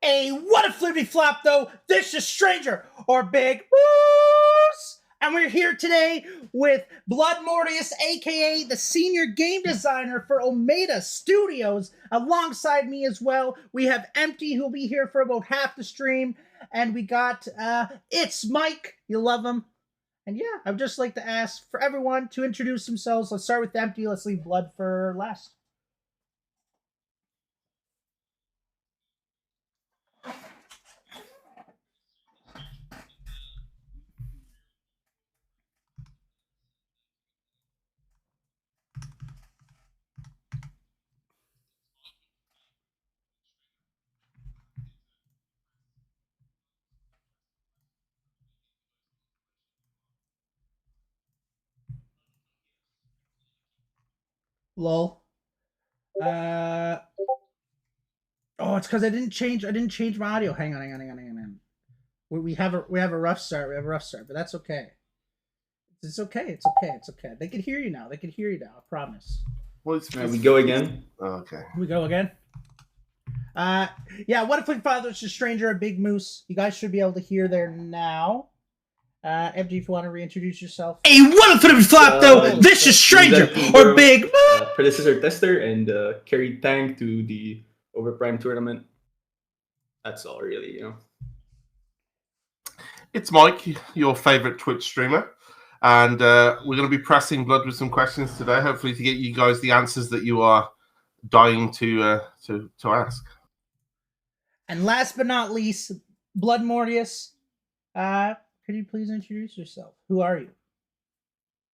Hey, what a flippity flop though! This is Stranger or Big Moose! And we're here today with Bloodmordius, aka the senior game designer for Omeda Studios. Alongside me as well, we have Empty, who'll be here for about half the stream. And we got It's Mike. You love him. And yeah, I'd just like to ask for everyone to introduce themselves. Let's start with Empty. Let's leave Blood for last. Lol. Uh Oh, it's because I didn't change. I didn't change my audio. Hang on. We have a rough start. We have a rough start, but that's okay. It's okay. It's okay. It's okay. They can hear you now. They can hear you now. I promise. Well, we go again. Oh, okay. We go again. Yeah. What if we father a stranger, a big moose? You guys should be able to hear there now. MG, if you want to reintroduce yourself. Hey, what a flippity flop though! This is Stranger or Big Predecessor tester and carried tank to the Overprime tournament. That's all, really. It's Mike, your favorite Twitch streamer, and we're going to be pressing Blood with some questions today, hopefully to get you guys the answers that you are dying to ask. And last but not least, Bloodmordius. Could you please introduce yourself? Who are you?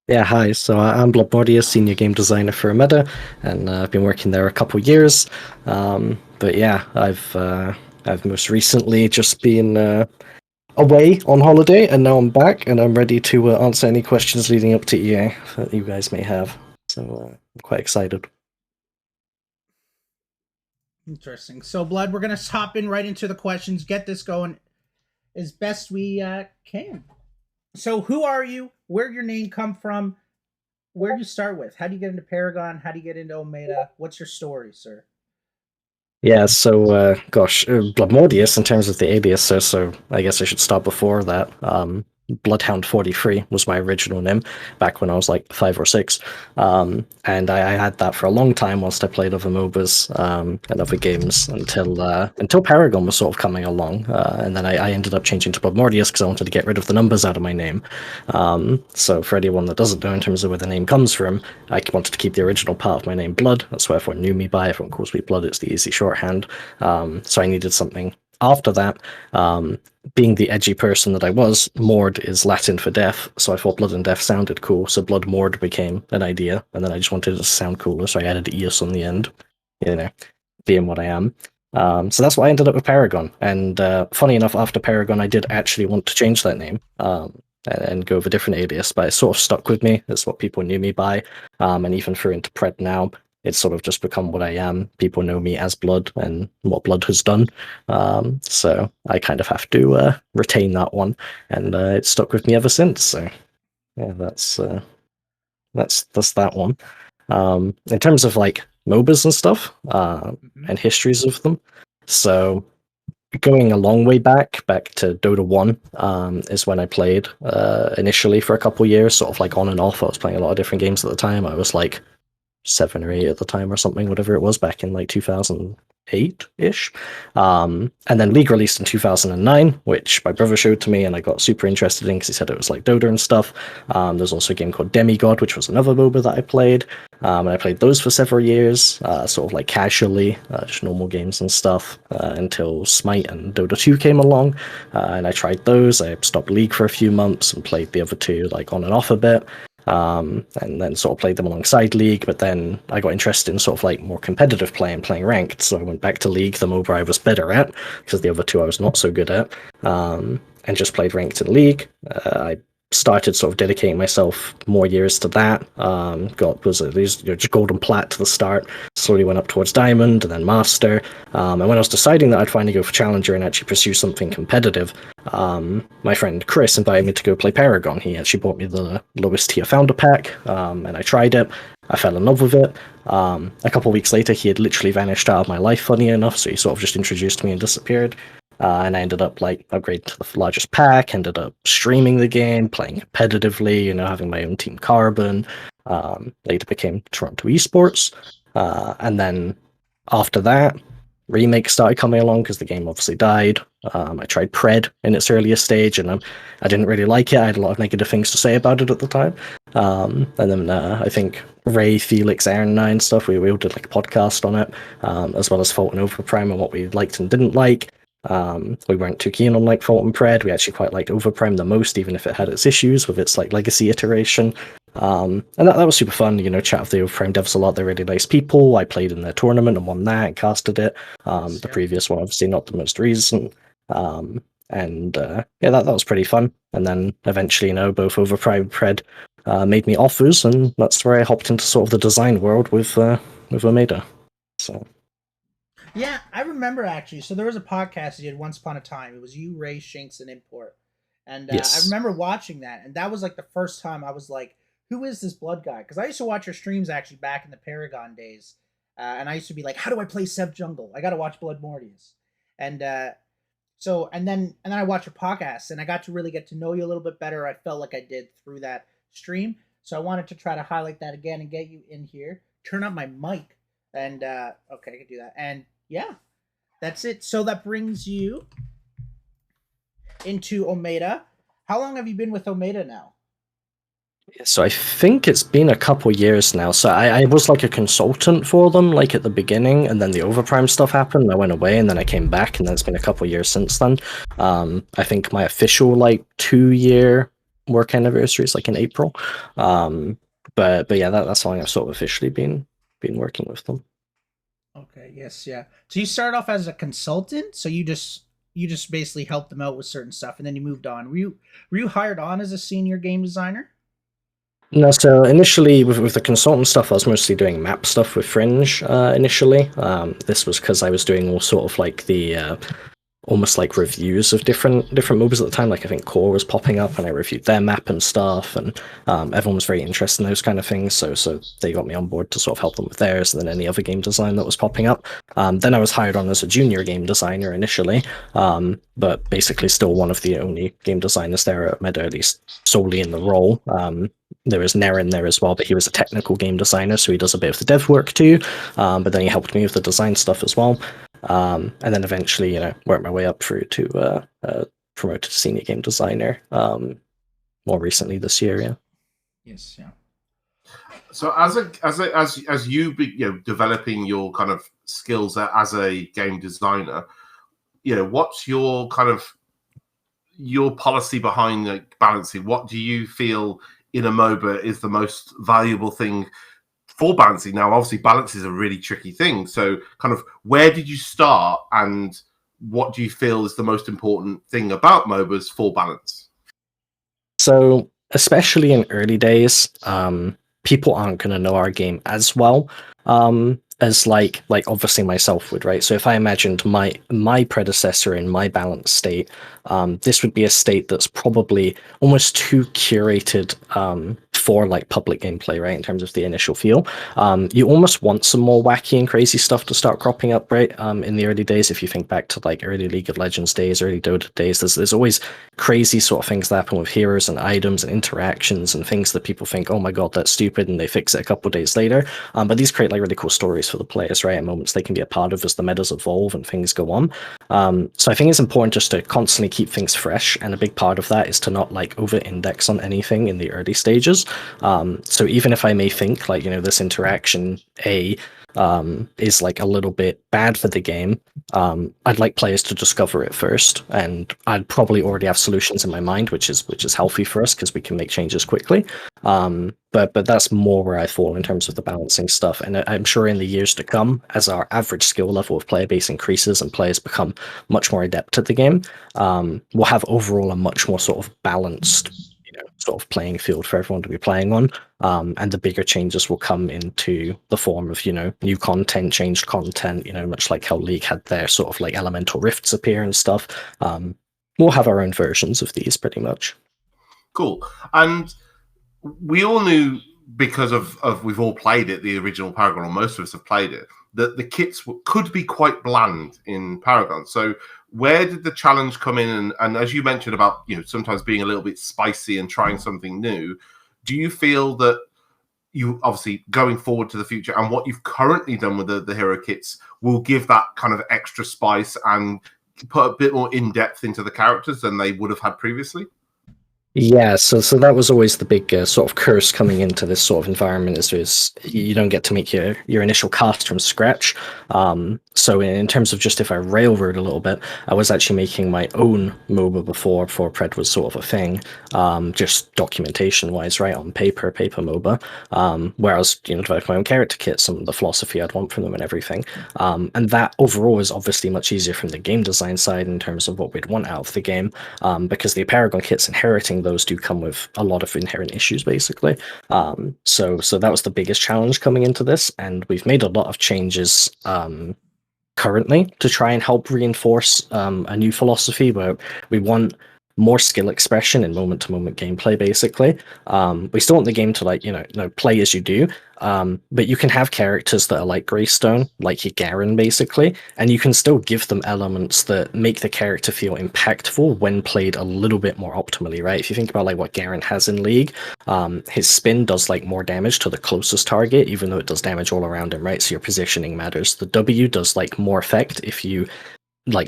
Yeah, hi. So I'm Bloodmordius, senior game designer for Omeda, and I've been working there a couple of years. But yeah, I've most recently just been away on holiday, and now I'm back, and I'm ready to answer any questions leading up to EA that you guys may have. So I'm quite excited. Interesting. So, Blood, we're gonna hop in right into the questions. Get this going as best we can. So, who are you? Where did your name come from? Where do you start with? How do you get into Paragon? How do you get into Omeda? What's your story, sir? Yeah, so, Bloodmordius in terms of the alias, so I guess I should start before that. Bloodhound 43 was my original name back when I was like 5 or 6, and I had that for a long time whilst I played other MOBAs and other games until Paragon was sort of coming along, and then I ended up changing to Bloodmordius because I wanted to get rid of the numbers out of my name. So for anyone that doesn't know in terms of where the name comes from, I wanted to keep the original part of my name Blood. That's what everyone knew me by. Everyone calls me Blood. It's the easy shorthand. So I needed something after that. Being the edgy person that I was, Mord is Latin for death, so I thought Blood and Death sounded cool, so Blood Mord became an idea, and then I just wanted it to sound cooler, so I added Eos on the end, being what I am. So that's why I ended up with Paragon, and funny enough, after Paragon, I did actually want to change that name, and go with a different alias, but it sort of stuck with me. It's what people knew me by, and even through into Pred now, it's sort of just become what I am. People know me as Blood and what Blood has done. So I kind of have to retain that one, and it's stuck with me ever since. So yeah, that's that one. In terms of like MOBAs and stuff, and histories of them, so going a long way back to Dota 1 is when I played initially for a couple years, sort of like on and off. I was playing a lot of different games at the time. I was like 7 or 8 at the time or something, whatever it was, back in like 2008-ish. And then League released in 2009, which my brother showed to me, and I got super interested in because he said it was like Dota and stuff. There's also a game called Demigod, which was another MOBA that I played. And I played those for several years, sort of like casually, just normal games and stuff, until Smite and Dota 2 came along. And I tried those. I stopped League for a few months and played the other two like on and off a bit. And then sort of played them alongside League, but then I got interested in sort of like more competitive play and playing ranked, so I went back to League, the MOBA I was better at, because the other two I was not so good at, and just played ranked in League. I started sort of dedicating myself more years to that. Just gold and plat to the start, slowly went up towards diamond and then master. And when I was deciding that I'd finally go for challenger and actually pursue something competitive, my friend Chris invited me to go play Paragon. He actually bought me the lowest tier founder pack, and I tried it. I fell in love with it. A couple of weeks later, he had literally vanished out of my life, funny enough, so he sort of just introduced me and disappeared. And I ended up like upgrading to the largest pack, ended up streaming the game, playing competitively, having my own team Carbon. Later became Toronto Esports. And then after that, remakes started coming along because the game obviously died. I tried Pred in its earliest stage, and I didn't really like it. I had a lot of negative things to say about it at the time. And then I think Ray, Felix, Aaron, and I and stuff, we all did like a podcast on it, as well as Fault and Overprime and what we liked and didn't like. We weren't too keen on like Fault and Pred. We actually quite liked Overprime the most, even if it had its issues with its like legacy iteration. And that was super fun, chat with the Overprime devs a lot. They're really nice people. I played in their tournament and won that and casted it. The previous one, obviously not the most recent. Yeah, that was pretty fun. And then eventually, both Overprime and Pred made me offers, and that's where I hopped into sort of the design world with Omeda. So. Yeah, I remember actually. So there was a podcast you did once upon a time. It was you, Ray, Shinks, and Import. And yes. I remember watching that, and that was like the first time I was like, who is this Blood guy? Because I used to watch your streams actually back in the Paragon days. And I used to be like, how do I play Sev Jungle? I got to watch Bloodmordius. And then I watched your podcast, and I got to really get to know you a little bit better. I felt like I did through that stream. So I wanted to try to highlight that again and get you in here. Turn up my mic. And, okay, I can do that. And, yeah, that's it. So that brings you into Omeda. How long have you been with Omeda now? So I think it's been a couple years now. So I was like a consultant for them, like at the beginning, and then the Overprime stuff happened. I went away, and then I came back, and then it's been a couple years since then. I think my official like 2-year work anniversary is like in April. But yeah, that's how long I've sort of officially been working with them. Okay. Yes. Yeah. So you started off as a consultant. So you just basically helped them out with certain stuff, and then you moved on. Were you hired on as a senior game designer? No, so initially with the consultant stuff, I was mostly doing map stuff with Fringe initially. This was because I was doing all sort of like the almost like reviews of different MOBAs at the time. Like I think Core was popping up, and I reviewed their map and stuff, and everyone was very interested in those kind of things. So they got me on board to sort of help them with theirs, and then any other game design that was popping up. Then I was hired on as a junior game designer initially, but basically still one of the only game designers there at Omeda, at least solely in the role. There was Naren there as well, but he was a technical game designer, so he does a bit of the dev work too. But then he helped me with the design stuff as well. And then eventually, worked my way up through to promoted to senior game designer. More recently this year, yeah. Yes, yeah. So as you be, developing your kind of skills as a game designer, what's your kind of your policy behind like balancing? What do you feel in a MOBA is the most valuable thing for balancing? Now, obviously, balance is a really tricky thing. So, kind of, where did you start, and what do you feel is the most important thing about MOBAs for balance? So, especially in early days, people aren't going to know our game as well as like obviously myself would, right? So if I imagined my predecessor in my balanced state, this would be a state that's probably almost too curated for like public gameplay, right? In terms of the initial feel, you almost want some more wacky and crazy stuff to start cropping up, right? In the early days, if you think back to like early League of Legends days, early Dota days, there's always crazy sort of things that happen with heroes and items and interactions and things that people think, oh my god, that's stupid, and they fix it a couple of days later. But these create like really cool stories for the players, right? At moments they can be a part of as the metas evolve and things go on. So I think it's important just to constantly keep things fresh, and a big part of that is to not like over-index on anything in the early stages. So even if I may think like, this interaction is like a little bit bad for the game, I'd like players to discover it first, and I'd probably already have solutions in my mind, which is healthy for us because we can make changes quickly. But that's more where I fall in terms of the balancing stuff, and I'm sure in the years to come, as our average skill level of player base increases and players become much more adept at the game, we'll have overall a much more sort of balanced sort of playing field for everyone to be playing on, and the bigger changes will come into the form of new content, changed content, much like how League had their sort of like elemental rifts appear and stuff. We'll have our own versions of these pretty much. Cool. And we all knew because of we've all played it, the original Paragon, or most of us have played it, that the kits could be quite bland in Paragon. So where did the challenge come in? And as you mentioned about, sometimes being a little bit spicy and trying something new, do you feel that you obviously going forward to the future and what you've currently done with the hero kits will give that kind of extra spice and put a bit more in depth into the characters than they would have had previously? Yeah, so that was always the big sort of curse coming into this sort of environment is you don't get to make your initial cast from scratch. So in terms of just if I railroad a little bit, I was actually making my own MOBA before Pred was sort of a thing, just documentation-wise, right, on paper MOBA, where I was developing my own character kit, some of the philosophy I'd want from them and everything. And that overall is obviously much easier from the game design side in terms of what we'd want out of the game, because the Paragon kits inheriting those do come with a lot of inherent issues, basically. So that was the biggest challenge coming into this, and we've made a lot of changes currently to try and help reinforce a new philosophy where we want more skill expression in moment-to-moment gameplay, basically. We still want the game to play as you do, but you can have characters that are like Greystone, like your Garen, basically, and you can still give them elements that make the character feel impactful when played a little bit more optimally, right? If you think about what Garen has in League, his spin does more damage to the closest target, even though it does damage all around him, right? So your positioning matters. The W does more effect if you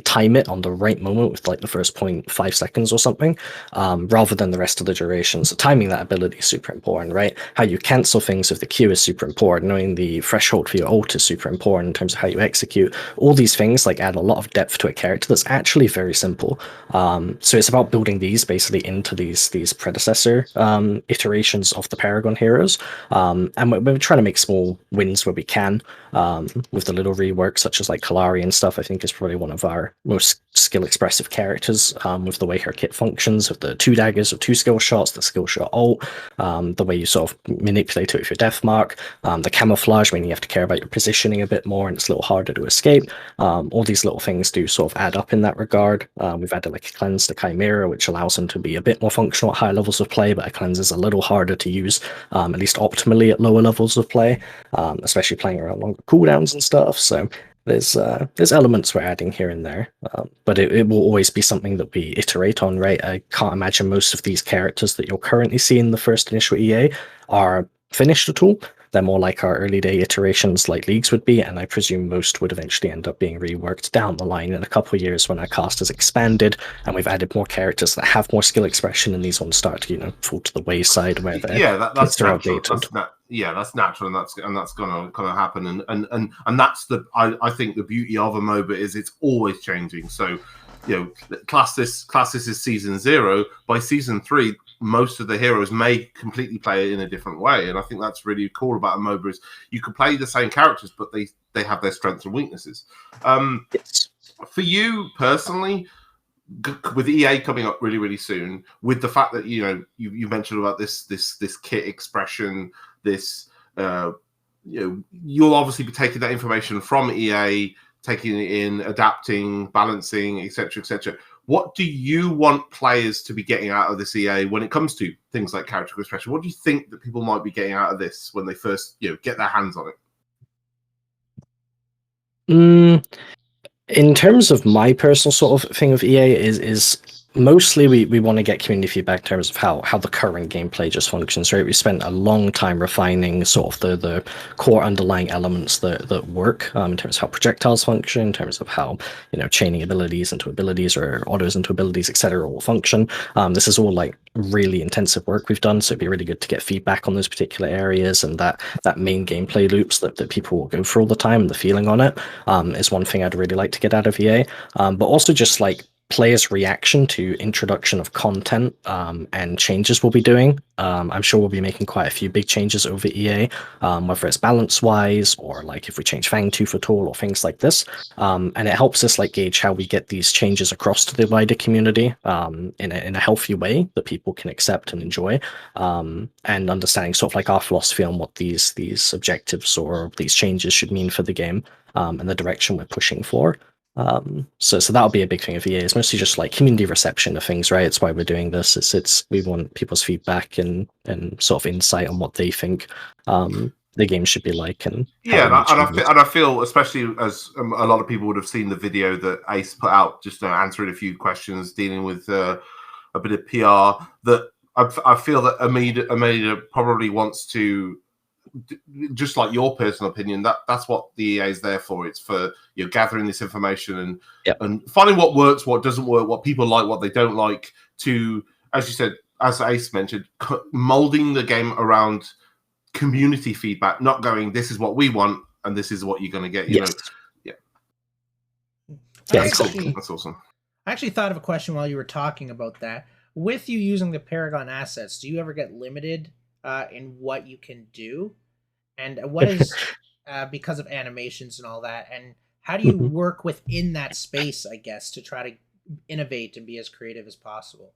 time it on the right moment with the first 0.5 seconds or something, rather than the rest of the duration. So timing that ability is super important, right? How you cancel things with the Q is super important. Knowing the threshold for your ult is super important in terms of how you execute. All these things add a lot of depth to a character that's actually very simple. So it's about building these basically into these predecessor iterations of the Paragon heroes. And we're trying to make small wins where we can, with the little rework, such as Kalari and stuff. I think is probably one of our most skill expressive characters, with the way her kit functions, with the 2 daggers or 2 skill shots, the skill shot ult, the way you sort of manipulate it with your death mark, the camouflage, meaning you have to care about your positioning a bit more and it's a little harder to escape. All these little things do sort of add up in that regard. We've added a cleanse to Chimera, which allows him to be a bit more functional at higher levels of play, but a cleanse is a little harder to use, at least optimally at lower levels of play, especially playing around longer cooldowns and stuff. So there's elements we're adding here and there, but it will always be something that we iterate on, right? I can't imagine most of these characters that you'll currently see in the first initial EA are finished at all. They're more like our early day iterations like Leagues would be, and I presume most would eventually end up being reworked down the line in a couple of years when our cast has expanded and we've added more characters that have more skill expression, and these ones start to fall to the wayside where that's outdated. That's natural, and that's gonna happen, and that's I think the beauty of a MOBA is it's always changing. So class this is season 0. By season 3, most of the heroes may completely play it in a different way, and I think that's really cool about a MOBA is you can play the same characters, but they have their strengths and weaknesses. Yes. For you personally, with EA coming up really, really soon, with the fact that you mentioned about this kit expression, this you'll obviously be taking that information from EA, taking it in, adapting, balancing, etc., etc. What do you want players to be getting out of this EA when it comes to things like character expression? What do you think that people might be getting out of this when they first get their hands on it? In terms of my personal sort of thing of EA is mostly we want to get community feedback in terms of how the current gameplay just functions, right? We spent a long time refining sort of the core underlying elements that work, in terms of how projectiles function, in terms of how chaining abilities into abilities or autos into abilities, etc. will function. This is all really intensive work we've done, so it'd be really good to get feedback on those particular areas, and that main gameplay loops that people will go for all the time, and the feeling on it is one thing I'd really like to get out of EA, but also just players' reaction to introduction of content and changes we'll be doing. I'm sure we'll be making quite a few big changes over EA, whether it's balance-wise or if we change Fangtooth at all or things like this. And it helps us gauge how we get these changes across to the wider community in a healthy way that people can accept and enjoy, and understanding sort of our philosophy on what these objectives or these changes should mean for the game, and the direction we're pushing for. So that'll be a big thing of EA. It's mostly just like community reception of things, right? It's why we're doing this. It's we want people's feedback and sort of insight on what they think the game should be like. And yeah, and I feel, especially as a lot of people would have seen the video that Ace put out, just answering a few questions, dealing with a bit of PR, that I feel that Omeda probably wants to, just like your personal opinion, that's what the EA is there for. It's for gathering this information and finding what works, what doesn't work, what people like, what they don't like, to, as you said, as Ace mentioned, molding the game around community feedback, not going, this is what we want and this is what you're going to get. That's awesome. I actually thought of a question while you were talking about that. With you using the Paragon assets, do you ever get limited in what you can do? And what is because of animations and all that? And how do you work within that space, I guess, to try to innovate and be as creative as possible?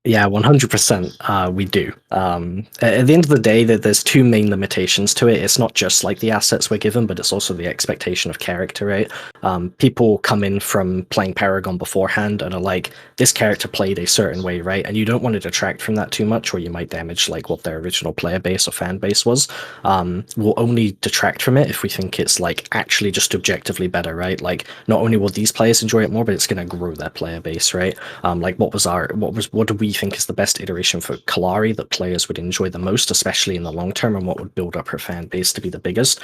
Yeah, 100%. We do. At the end of the day, there's two main limitations to it. It's not just like the assets we're given, but it's also the expectation of character, right? People come in from playing Paragon beforehand and are like, this character played a certain way, right? And you don't want to detract from that too much, or you might damage like what their original player base or fan base was. We'll only detract from it if we think it's like actually just objectively better, right? Like, not only will these players enjoy it more, but it's going to grow their player base, right? Like, what do we think is the best iteration for Kalari that players would enjoy the most, especially in the long term, and what would build up her fan base to be the biggest,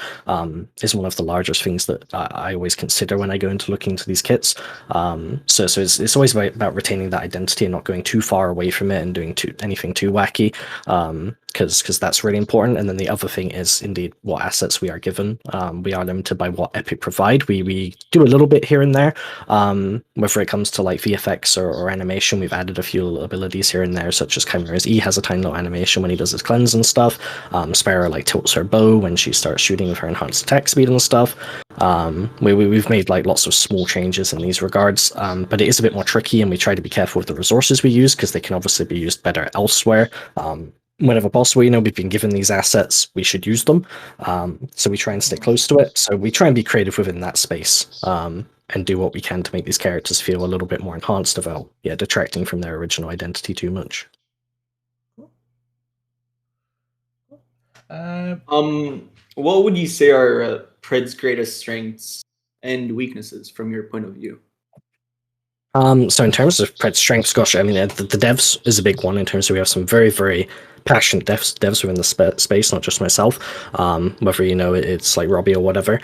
is one of the largest things that I always consider when I go into looking into these kits. So it's always about retaining that identity and not going too far away from it and doing anything too wacky, because that's really important. And then the other thing is indeed what assets we are given. We are limited by what Epic provide. We do a little bit here and there, whether it comes to like VFX or animation. We've added a few abilities here and there, such as Chimera's E has a tiny little animation when he does his cleanse and stuff. Sparrow like tilts her bow when she starts shooting with her enhanced attack speed and stuff. We've made like lots of small changes in these regards, but it is a bit more tricky, and we try to be careful with the resources we use because they can obviously be used better elsewhere. Whenever possible, we've been given these assets, we should use them. So we try and stay close to it. So we try and be creative within that space, and do what we can to make these characters feel a little bit more enhanced without detracting from their original identity too much. What would you say are Pred's greatest strengths and weaknesses from your point of view? So in terms of Pred's strengths, gosh, I mean, the devs is a big one in terms of we have some very, very passionate devs within the space, not just myself, whether, it's like Robbie or whatever.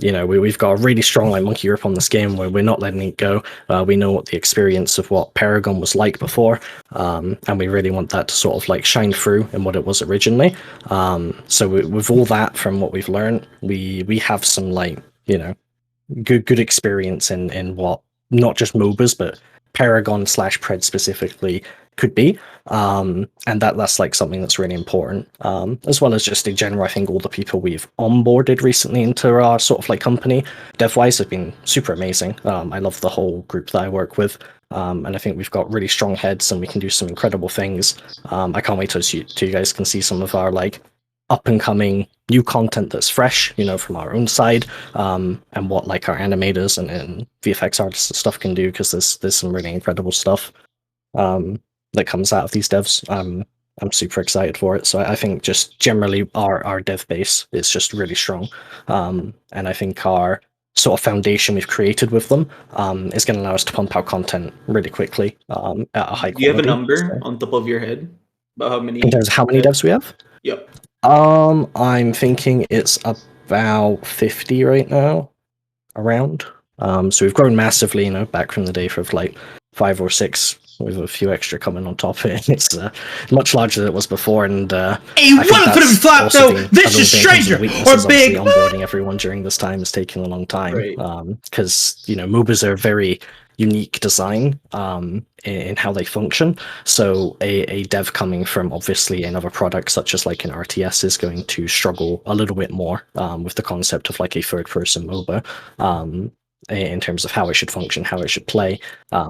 We've got a really strong like monkey grip on this game where we're not letting it go. We know what the experience of what Paragon was like before, and we really want that to sort of like shine through in what it was originally. So with all that from what we've learned, we have some like, good experience in what not just MOBAs, but Paragon / Pred specifically could be. And that's like something that's really important. As well as just in general, I think all the people we've onboarded recently into our sort of like company, dev-wise, have been super amazing. I love the whole group that I work with. And I think we've got really strong heads and we can do some incredible things. I can't wait till you guys can see some of our like up and coming new content that's fresh, from our own side, and what like our animators and VFX artists and stuff can do, because there's some really incredible stuff that comes out of these devs. I'm super excited for it. So I think just generally our dev base is just really strong, and I think our sort of foundation we've created with them is going to allow us to pump out content really quickly at a high quality. Do you have a number on top of your head about how many? In terms of how many devs we have? Yep. I'm thinking it's about 50 right now, around. So we've grown massively, back from the day of like 5 or 6, with a few extra coming on top of it. It's much larger than it was before, and hey, one for the flop though. This is stranger or big. Onboarding everyone during this time is taking a long time, because MOBAs are very unique design in how they function. So a dev coming from obviously another product such as like an RTS is going to struggle a little bit more with the concept of like a third-person MOBA in terms of how it should function, how it should play,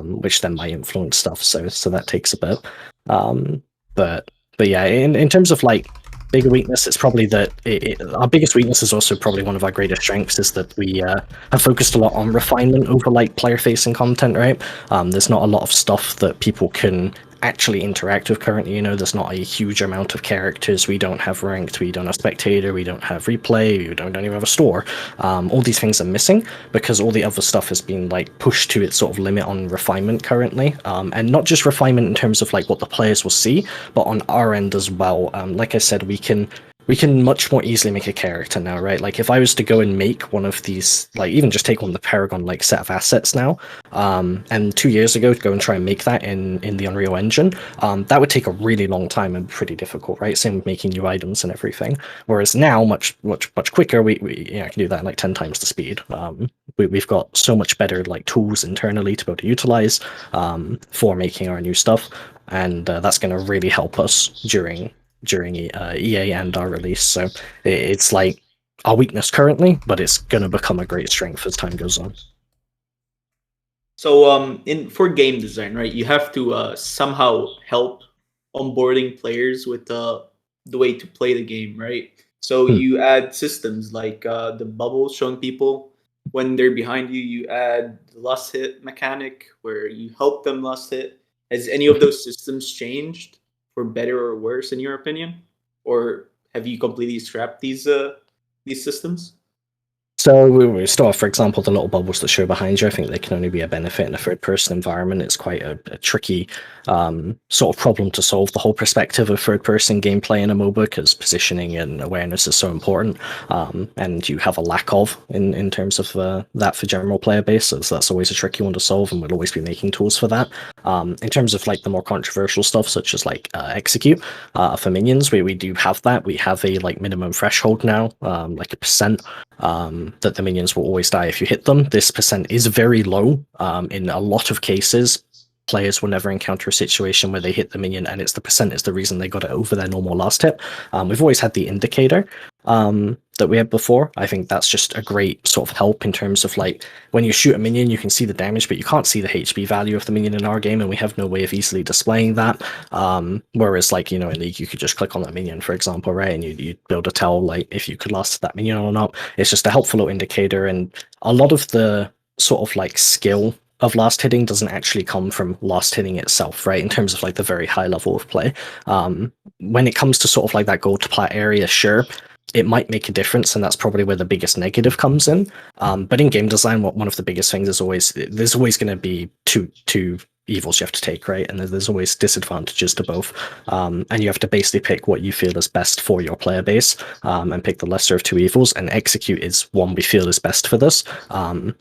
which then might influence stuff. So that takes a bit. But yeah, in terms of like bigger weakness. It's probably that our biggest weakness is also probably one of our greatest strengths, is that we have focused a lot on refinement over like player-facing content, right? There's not a lot of stuff that people can actually interact with currently. You know, there's not a huge amount of characters. We don't have ranked, we don't have spectator, we don't have replay, we don't even have a store. All these things are missing because all the other stuff has been like pushed to its sort of limit on refinement currently, and not just refinement in terms of like what the players will see, but on our end as well. Like I said, we can much more easily make a character now, right? Like if I was to go and make one of these, like even just take one of the Paragon like set of assets now, and 2 years ago to go and try and make that in the Unreal Engine, that would take a really long time and pretty difficult, right? Same with making new items and everything. Whereas now, much quicker, we can do that in like 10 times the speed. We've got so much better like tools internally to be able to utilize for making our new stuff, and that's going to really help us during EA and our release. So it's like our weakness currently, but it's going to become a great strength as time goes on. So for game design, right, you have to somehow help onboarding players with the way to play the game, right? So you add systems like the bubbles showing people when they're behind you. You add the last hit mechanic where you help them last hit. Has any of those systems changed for better or worse in your opinion, or have you completely scrapped these systems? So we still have, for example, the little bubbles that show behind you. I think they can only be a benefit in a third-person environment. It's quite a tricky sort of problem to solve, the whole perspective of third-person gameplay in a MOBA, because positioning and awareness is so important, and you have a lack of in terms of that for general player base. So that's always a tricky one to solve, and we'll always be making tools for that. In terms of like the more controversial stuff, such as like execute for minions, we do have that. We have a like minimum threshold now, like a percent. That the minions will always die if you hit them. This percent is very low. In a lot of cases, players will never encounter a situation where they hit the minion and it's the percent is the reason they got it over their normal last hit. We've always had the indicator that we had before. I think that's just a great sort of help in terms of like when you shoot a minion, you can see the damage, but you can't see the HP value of the minion in our game, and we have no way of easily displaying that. Whereas like, you know, in League, you could just click on that minion, for example, right, and you'd be able to tell like if you could last that minion or not. It's just a helpful little indicator, and a lot of the sort of like skill of last hitting doesn't actually come from last hitting itself, right? In terms of like the very high level of play. When it comes to sort of like that gold to plat area, sure, it might make a difference, and that's probably where the biggest negative comes in. But in game design, one of the biggest things is always, there's always going to be two evils you have to take, right? And there's always disadvantages to both. And you have to basically pick what you feel is best for your player base, and pick the lesser of two evils, and execute is one we feel is best for this.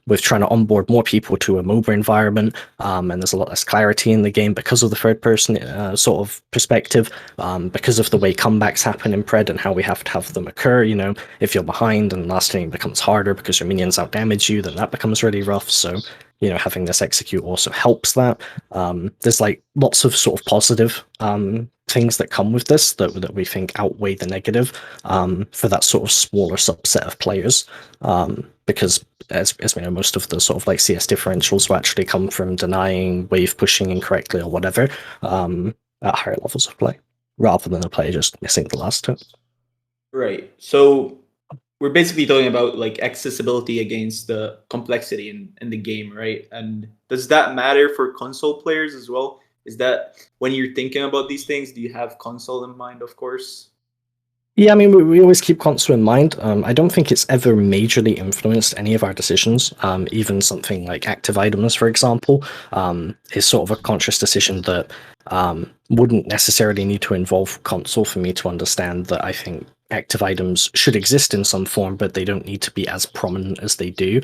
With trying to onboard more people to a MOBA environment, and there's a lot less clarity in the game because of the third person sort of perspective, because of the way comebacks happen in Pred and how we have to have them occur. You know, if you're behind and last hitting becomes harder because your minions outdamage you, then that becomes really rough. So, you know, having this execute also helps that. There's like lots of sort of positive things that come with this that we think outweigh the negative for that sort of smaller subset of players. Because as we know, most of the sort of like CS differentials will actually come from denying, wave pushing incorrectly or whatever at higher levels of play, rather than a player just missing the last hit. Right. So we're basically talking about like accessibility against the complexity in the game, right? And does that matter for console players as well? Is that when you're thinking about these things, do you have console in mind, of course? Yeah, I mean, we always keep console in mind. I don't think it's ever majorly influenced any of our decisions. Even something like active items, for example, is sort of a conscious decision that wouldn't necessarily need to involve console for me to understand that I think active items should exist in some form, but they don't need to be as prominent as they do.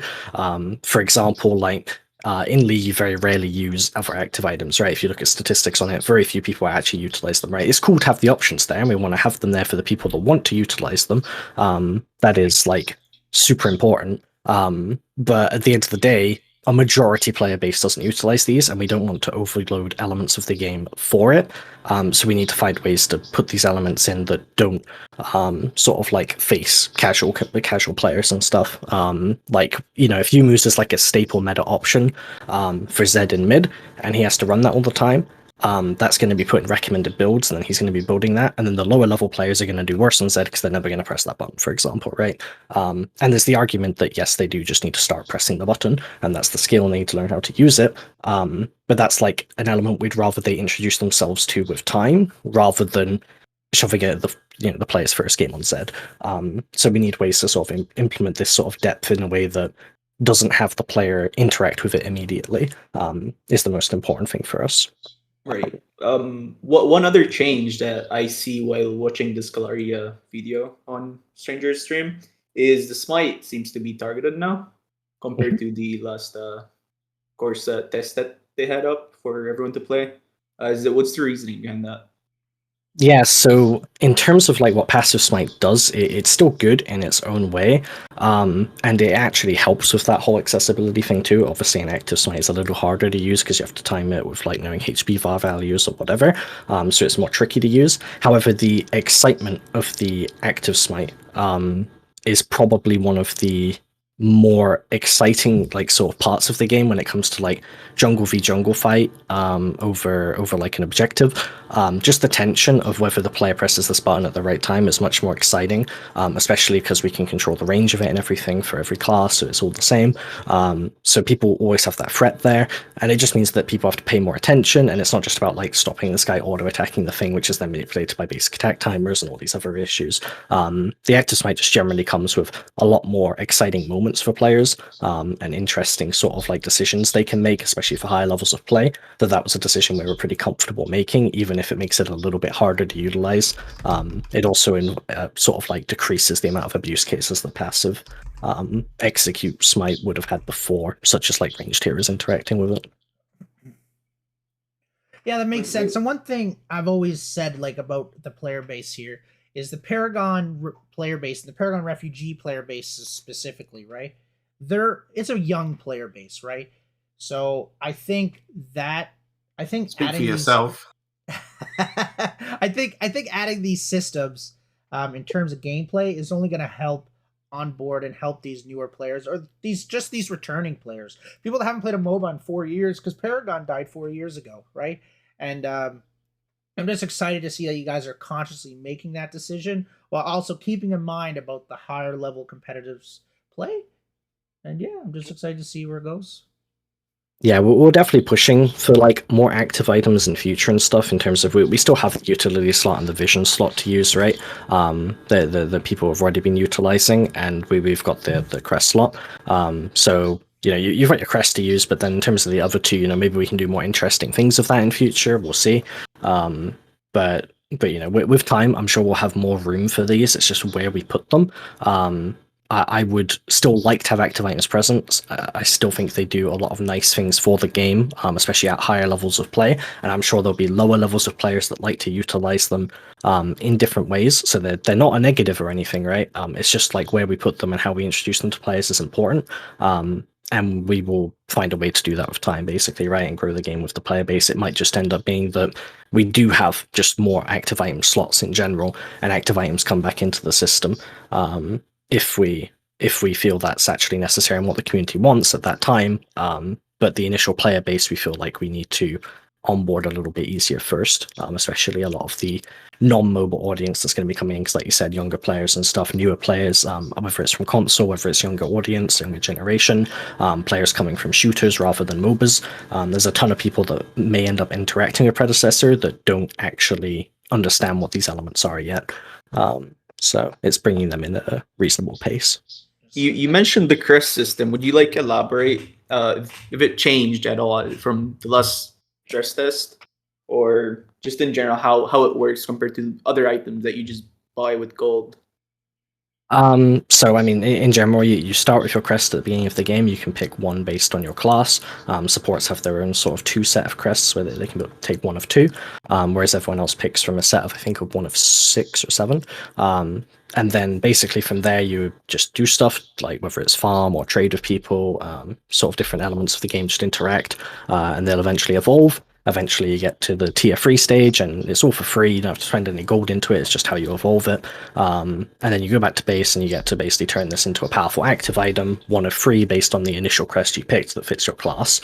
For example, like in League, you very rarely use other active items, right? If you look at statistics on it, very few people actually utilize them, right? It's cool to have the options there, and we want to have them there for the people that want to utilize them. That is like super important. But at the end of the day, a majority player base doesn't utilize these, and we don't want to overload elements of the game for it. So we need to find ways to put these elements in that don't sort of like face casual players and stuff. Like, you know, if Yumu's is like a staple meta option for Zed in mid, and he has to run that all the time, that's going to be put in recommended builds, and then he's going to be building that. And then the lower level players are going to do worse on Zed because they're never going to press that button, for example, right? And there's the argument that yes, they do just need to start pressing the button, and that's the skill, and they need to learn how to use it. But that's like an element we'd rather they introduce themselves to with time, rather than shoving it at the player's first game on Zed. So we need ways to sort of implement this sort of depth in a way that doesn't have the player interact with it immediately. Is the most important thing for us. Right. One other change that I see while watching the Scalaria video on Stranger's stream is the smite seems to be targeted now compared to the last course test that they had up for everyone to play. What's the reasoning behind that? Yeah, so in terms of like what passive smite does, it's still good in its own way, and it actually helps with that whole accessibility thing too. Obviously, an active smite is a little harder to use because you have to time it with like knowing HP var values or whatever, so it's more tricky to use. However, the excitement of the active smite is probably one of the more exciting like sort of parts of the game when it comes to like jungle v jungle fight over like an objective. Just the tension of whether the player presses this button at the right time is much more exciting, especially because we can control the range of it and everything for every class, so it's all the same. So people always have that threat there, and it just means that people have to pay more attention, and it's not just about like stopping this guy auto attacking the thing, which is then manipulated by basic attack timers and all these other issues. The active smite just generally comes with a lot more exciting moments for players, and interesting sort of like decisions they can make, especially for higher levels of play. That was a decision we were pretty comfortable making, even if it makes it a little bit harder to utilize. It also sort of like decreases the amount of abuse cases the passive execute smite would have had before, such as like ranged heroes interacting with it. Yeah, that makes sense. And one thing I've always said like about the player base here is the Paragon player base, the Paragon refugee player base specifically, right? It's a young player base, right? So I think Speak for yourself. I think adding these systems in terms of gameplay is only going to help onboard and help these newer players, or these returning players, people that haven't played a MOBA in 4 years, because Paragon died 4 years ago, right? And I'm just excited to see that you guys are consciously making that decision while also keeping in mind about the higher level competitives play. And yeah, I'm just excited to see where it goes. Yeah, we're definitely pushing for like more active items in future and stuff, in terms of we still have the utility slot and the vision slot to use, right? The people have already been utilizing, and we've got the crest slot. So you've got your crest to use, but then in terms of the other two, maybe we can do more interesting things with that in future. We'll see. But with time, I'm sure we'll have more room for these. It's just where we put them. I would still like to have active items present. I still think they do a lot of nice things for the game, especially at higher levels of play. And I'm sure there'll be lower levels of players that like to utilize them in different ways. So they're not a negative or anything, right? It's just like where we put them and how we introduce them to players is important. And we will find a way to do that with time, basically, right? And grow the game with the player base. It might just end up being that we do have just more active item slots in general, and active items come back into the system. If we feel that's actually necessary and what the community wants at that time. But the initial player base, we feel like we need to onboard a little bit easier first, especially a lot of the non-mobile audience that's going to be coming in, because like you said, younger players and stuff, newer players, whether it's from console, whether it's younger audience, younger generation, players coming from shooters rather than MOBAs. There's a ton of people that may end up interacting with Predecessor that don't actually understand what these elements are yet. So it's bringing them in at a reasonable pace. You mentioned the crest system. Would you like elaborate if it changed at all from the last stress test, or just in general how it works compared to other items that you just buy with gold? So I mean, in general, you start with your crest at the beginning of the game. You can pick one based on your class. Supports have their own sort of 2 set of crests where they can take one of 2, whereas everyone else picks from a set of, I think, of one of 6 or 7. And then basically from there, you just do stuff like whether it's farm or trade with people, sort of different elements of the game just interact, and they'll eventually evolve. eventually you get to the tier 3 stage, and it's all for free. You don't have to spend any gold into it. It's just how you evolve it. And then you go back to base, and you get to basically turn this into a powerful active item, one of 3 based on the initial crest you picked that fits your class.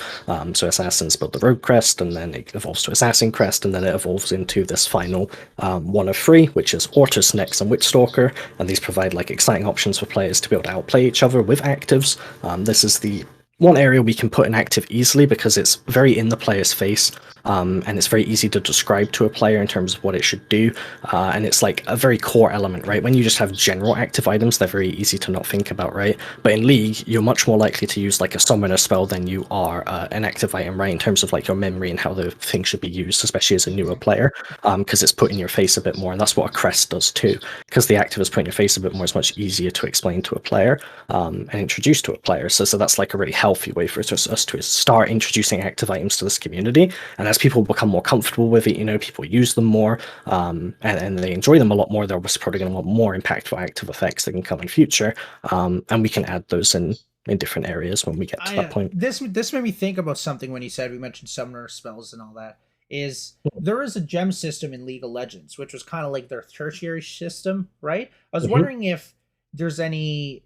So assassins build the rogue crest, and then it evolves to assassin crest, and then it evolves into this final one of 3, which is Ortus, Nex, and Witchstalker. And these provide like exciting options for players to be able to outplay each other with actives. This is the one area we can put an active easily because it's very in the player's face, and it's very easy to describe to a player in terms of what it should do, and it's like a very core element, right? When you just have general active items, they're very easy to not think about, right? But in League, you're much more likely to use like a summoner spell than you are an active item, right? In terms of like your memory and how the thing should be used, especially as a newer player, because it's put in your face a bit more, and that's what a crest does too. Because the active is put in your face a bit more, it's much easier to explain to a player and introduce to a player. So that's like a really healthy way for us to start introducing active items to this community. And as people become more comfortable with it, people use them more, and they enjoy them a lot more, they're probably going to want more impactful active effects that can come in future, and we can add those in different areas when we get to that point. This made me think about something when you said, we mentioned summoner spells and all that, is there is a gem system in League of Legends, which was kind of like their tertiary system, right? I was wondering if there's any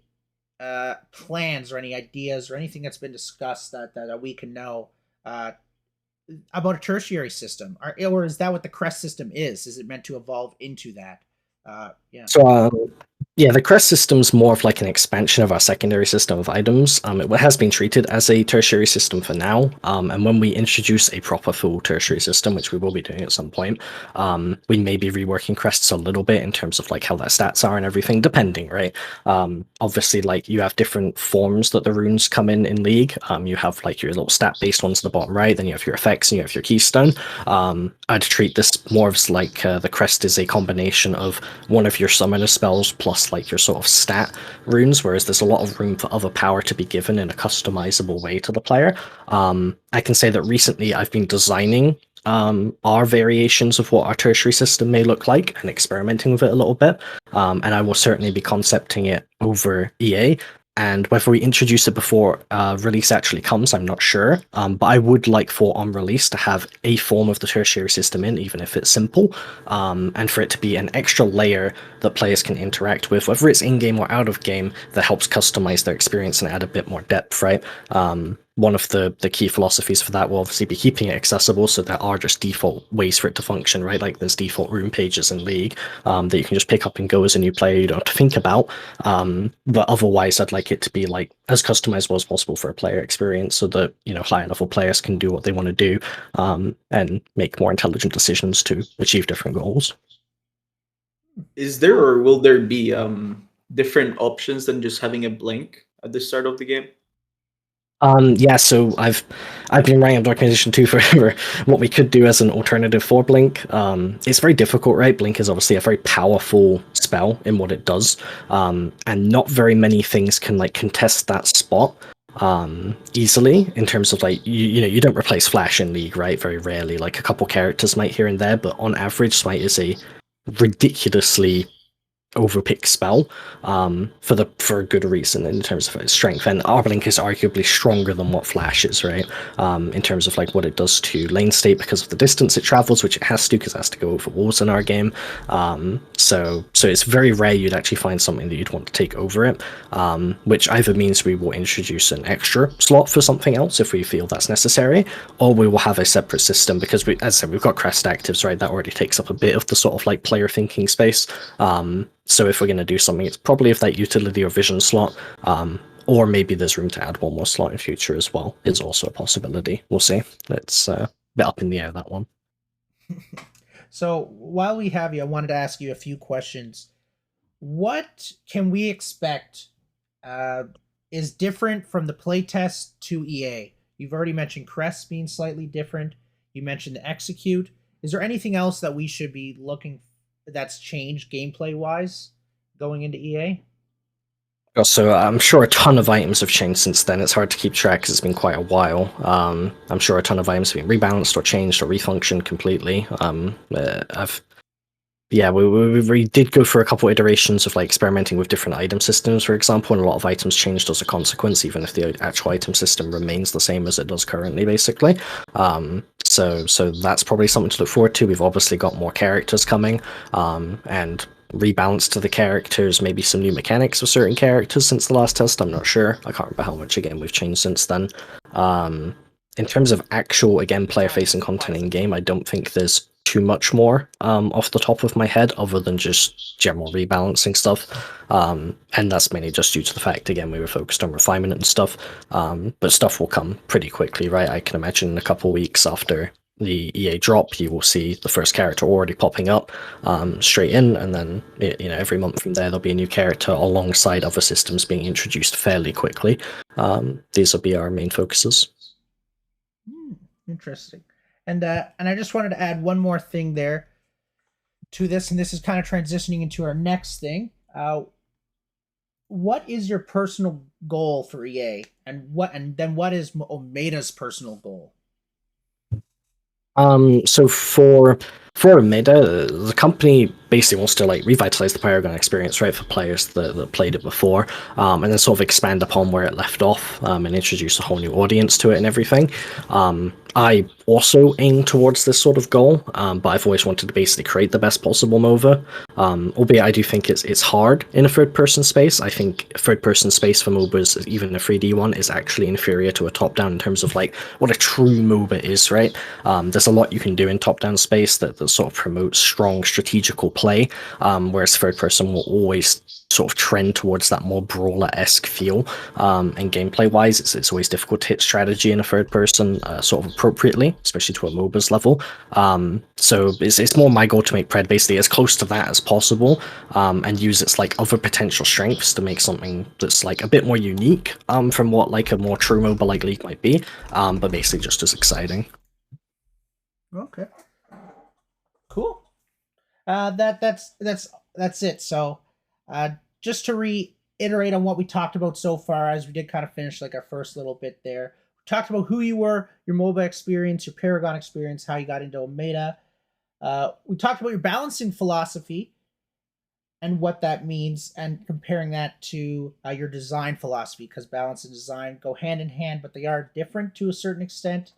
plans or any ideas or anything that's been discussed that we can know about a tertiary system, or is that what the crest system is? Is it meant to evolve into that? So the crest system's more of like an expansion of our secondary system of items. It has been treated as a tertiary system for now, and when we introduce a proper full tertiary system, which we will be doing at some point, we may be reworking crests a little bit in terms of like how their stats are and everything, depending, right? Obviously, like you have different forms that the runes come in League. You have like your little stat-based ones at the bottom right, then you have your effects and you have your keystone. I'd treat this more as like the crest is a combination of one of your summoner spells plus like your sort of stat runes, whereas there's a lot of room for other power to be given in a customizable way to the player. I can say that recently I've been designing our variations of what our tertiary system may look like and experimenting with it a little bit, and I will certainly be concepting it over EA. And whether we introduce it before release actually comes, I'm not sure. But I would like for on release to have a form of the tertiary system in, even if it's simple, and for it to be an extra layer that players can interact with, whether it's in-game or out-of-game, that helps customize their experience and add a bit more depth, right? One of the key philosophies for that will obviously be keeping it accessible, so there are just default ways for it to function, right? Like there's default room pages in League that you can just pick up and go as a new player, you don't have to think about. But otherwise, I'd like it to be like as customizable as possible for a player experience, so that higher level players can do what they want to do and make more intelligent decisions to achieve different goals. Is there or will there be different options than just having a blink at the start of the game? So I've been writing a documentation too for what we could do as an alternative for Blink. It's very difficult, right? Blink is obviously a very powerful spell in what it does, and not very many things can like contest that spot easily, in terms of like you don't replace Flash in League, right? Very rarely, like a couple characters might here and there, but on average Smite is a ridiculously overpick spell for a good reason in terms of its strength, and our Blink is arguably stronger than what Flash is, right? In terms of like what it does to lane state because of the distance it travels, which it has to, because it has to go over walls in our game. So it's very rare you'd actually find something that you'd want to take over it, which either means we will introduce an extra slot for something else if we feel that's necessary, or we will have a separate system, because as I said, we've got crest actives, right? That already takes up a bit of the sort of like player thinking space. So if we're going to do something, it's probably of that utility or vision slot, or maybe there's room to add one more slot in future as well. Is also a possibility. We'll see. It's a bit up in the air, that one. So while we have you, I wanted to ask you a few questions. What can we expect is different from the playtest to EA? You've already mentioned crests being slightly different. You mentioned the execute. Is there anything else that we should be looking that's changed gameplay wise going into EA? So I'm sure a ton of items have changed since then. It's hard to keep track because it's been quite a while. I'm sure a ton of items have been rebalanced or changed or refunctioned completely. We did go through a couple iterations of like experimenting with different item systems, for example, and a lot of items changed as a consequence, even if the actual item system remains the same as it does currently, basically. So that's probably something to look forward to. We've obviously got more characters coming, and rebalance to the characters, maybe some new mechanics with certain characters since the last test. I'm not sure. I can't remember how much again we've changed since then. In terms of actual again player-facing content in game, I don't think there's too much more off the top of my head, other than just general rebalancing stuff. And that's mainly just due to the fact, again, we were focused on refinement and stuff. But stuff will come pretty quickly, right? I can imagine in a couple weeks after the EA drop, you will see the first character already popping up straight in, and then every month from there there'll be a new character alongside other systems being introduced fairly quickly. These will be our main focuses. Interesting. And I just wanted to add one more thing there to this, and this is kind of transitioning into our next thing. What is your personal goal for EA, and then what is Omeda's personal goal? So for Omeda, the company basically wants to like revitalize the Paragon experience, right, for players that played it before, and then sort of expand upon where it left off, and introduce a whole new audience to it and everything. I also aim towards this sort of goal, but I've always wanted to basically create the best possible MOBA. Albeit I do think it's hard in a third-person space. I think third-person space for MOBAs, even a 3D one, is actually inferior to a top-down in terms of like what a true MOBA is, right? There's a lot you can do in top-down space that sort of promotes strong strategical play, whereas third-person will always sort of trend towards that more brawler-esque feel. And gameplay-wise, it's always difficult to hit strategy in a third-person sort of appropriately, especially to a MOBA's level. So it's more my goal to make Pred basically as close to that as possible, and use its like other potential strengths to make something that's like a bit more unique from what like a more true MOBA like League might be, but basically just as exciting. Okay. Cool. That's it. So, just to reiterate on what we talked about so far, as we did kind of finish like our first little bit there. We talked about who you were, your MOBA experience, your Paragon experience, how you got into Omeda. We talked about your balancing philosophy and what that means, and comparing that to your design philosophy, because balance and design go hand in hand, but they are different to a certain extent.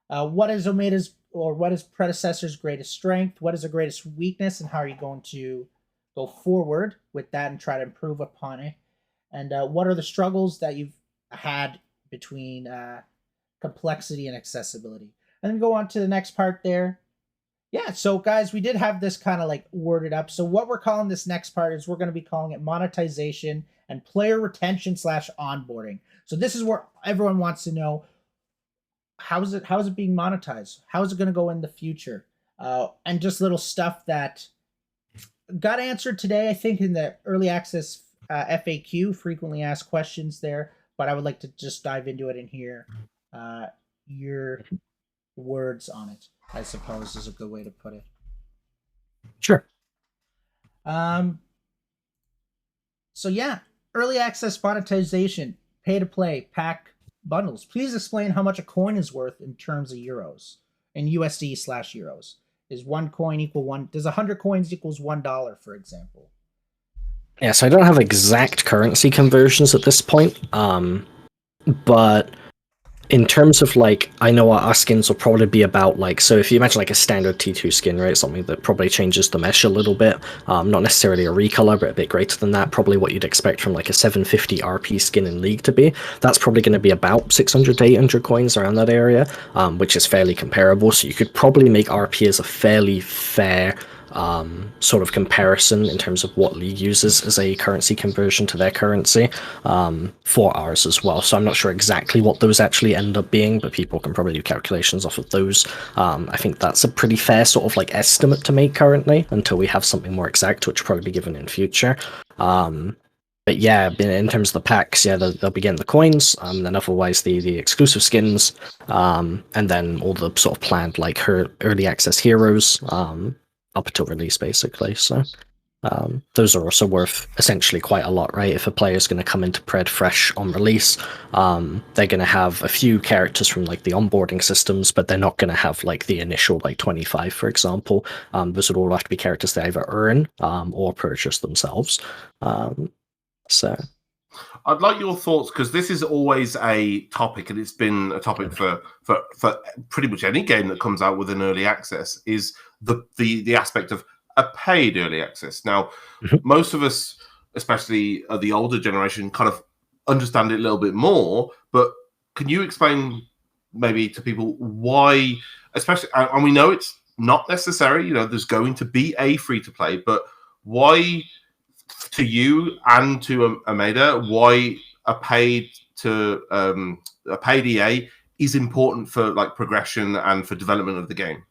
What is Omeda's, or what is Predecessor's greatest strength? What is the greatest weakness, and how are you going to go forward with that and try to improve upon it? And what are the struggles that you've had between complexity and accessibility? And then go on to the next part there. Yeah, so guys, we did have this kind of like worded up. So what we're calling this next part is we're going to be calling it monetization and player retention / onboarding. So this is where everyone wants to know, how is it being monetized? How is it going to go in the future? And just little stuff that got answered today, I think, in the early access FAQ, frequently asked questions there. But I would like to just dive into it and hear your words on it, I suppose is a good way to put it. Sure. So yeah, early access monetization, pay to play, pack bundles. Please explain how much a coin is worth in terms of euros, in USD / euros. Is one coin equal one? Does 100 coins equals $1, for example? Yeah, so I don't have exact currency conversions at this point, but in terms of like, I know our skins will probably be about like, so if you imagine like a standard T2 skin, right, something that probably changes the mesh a little bit, not necessarily a recolor, but a bit greater than that, probably what you'd expect from like a 750 RP skin in League to be. That's probably going to be about 600 to 800 coins around that area, which is fairly comparable. So you could probably make RP as a fairly fair sort of comparison in terms of what League uses as a currency conversion to their currency for ours as well. So I'm not sure exactly what those actually end up being, but people can probably do calculations off of those. I think that's a pretty fair sort of like estimate to make currently until we have something more exact, which will probably be given in future. But yeah, in terms of the packs, yeah, they'll be getting the coins, then otherwise the exclusive skins, and then all the sort of planned like her early access heroes, up until release, basically. So those are also worth essentially quite a lot, right? If a player is going to come into Pred fresh on release, they're going to have a few characters from like the onboarding systems, but they're not going to have like the initial like 25, for example. Those would all have to be characters they either earn or purchase themselves. So I'd like your thoughts, because this is always a topic, and it's been a topic for pretty much any game that comes out with an early access, is the aspect of a paid early access. Now, most of us, especially the older generation, kind of understand it a little bit more, but can you explain maybe to people why, especially, and we know it's not necessary, there's going to be a free-to-play, but why, to you and to Omeda, why a paid EA is important for like progression and for development of the game?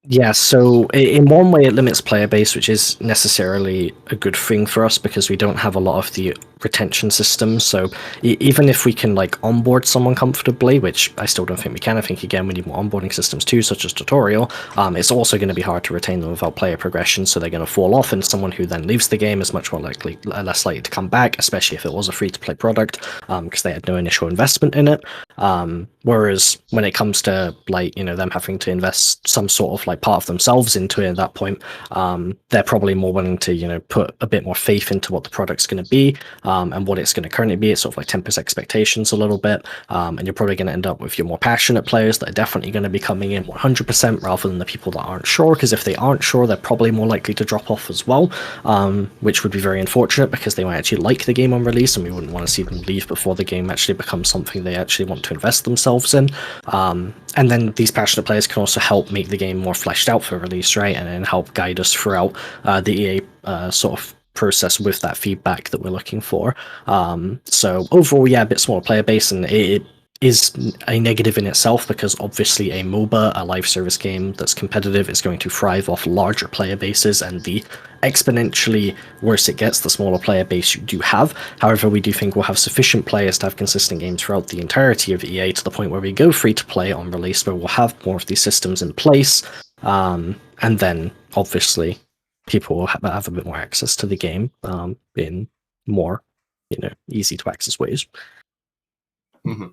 Yeah, so in one way it limits player base, which is necessarily a good thing for us because we don't have a lot of the retention systems. So even if we can like onboard someone comfortably, which I still don't think we can, I think again we need more onboarding systems too, such as tutorial, it's also going to be hard to retain them without player progression, so they're going to fall off, and someone who then leaves the game is much more less likely to come back, especially if it was a free-to-play product, because they had no initial investment in it. Whereas when it comes to like them having to invest some sort of like part of themselves into it at that point, they're probably more willing to put a bit more faith into what the product's going to be, and what it's going to currently be. It sort of like tempers expectations a little bit, and you're probably going to end up with your more passionate players that are definitely going to be coming in 100% rather than the people that aren't sure, because if they aren't sure, they're probably more likely to drop off as well, which would be very unfortunate because they might actually like the game on release, and we wouldn't want to see them leave before the game actually becomes something they actually want to invest themselves in. And then these passionate players can also help make the game more fleshed out for release, right? And then help guide us throughout the EA sort of process with that feedback that we're looking for. So overall, yeah, a bit smaller player base, and it is a negative in itself because obviously a MOBA, a live service game that's competitive, is going to thrive off larger player bases, and the exponentially worse it gets, the smaller player base you do have. However, we do think we'll have sufficient players to have consistent games throughout the entirety of EA, to the point where we go free to play on release, where we'll have more of these systems in place, and then obviously people will have a bit more access to the game in more easy to access ways. Mm-hmm.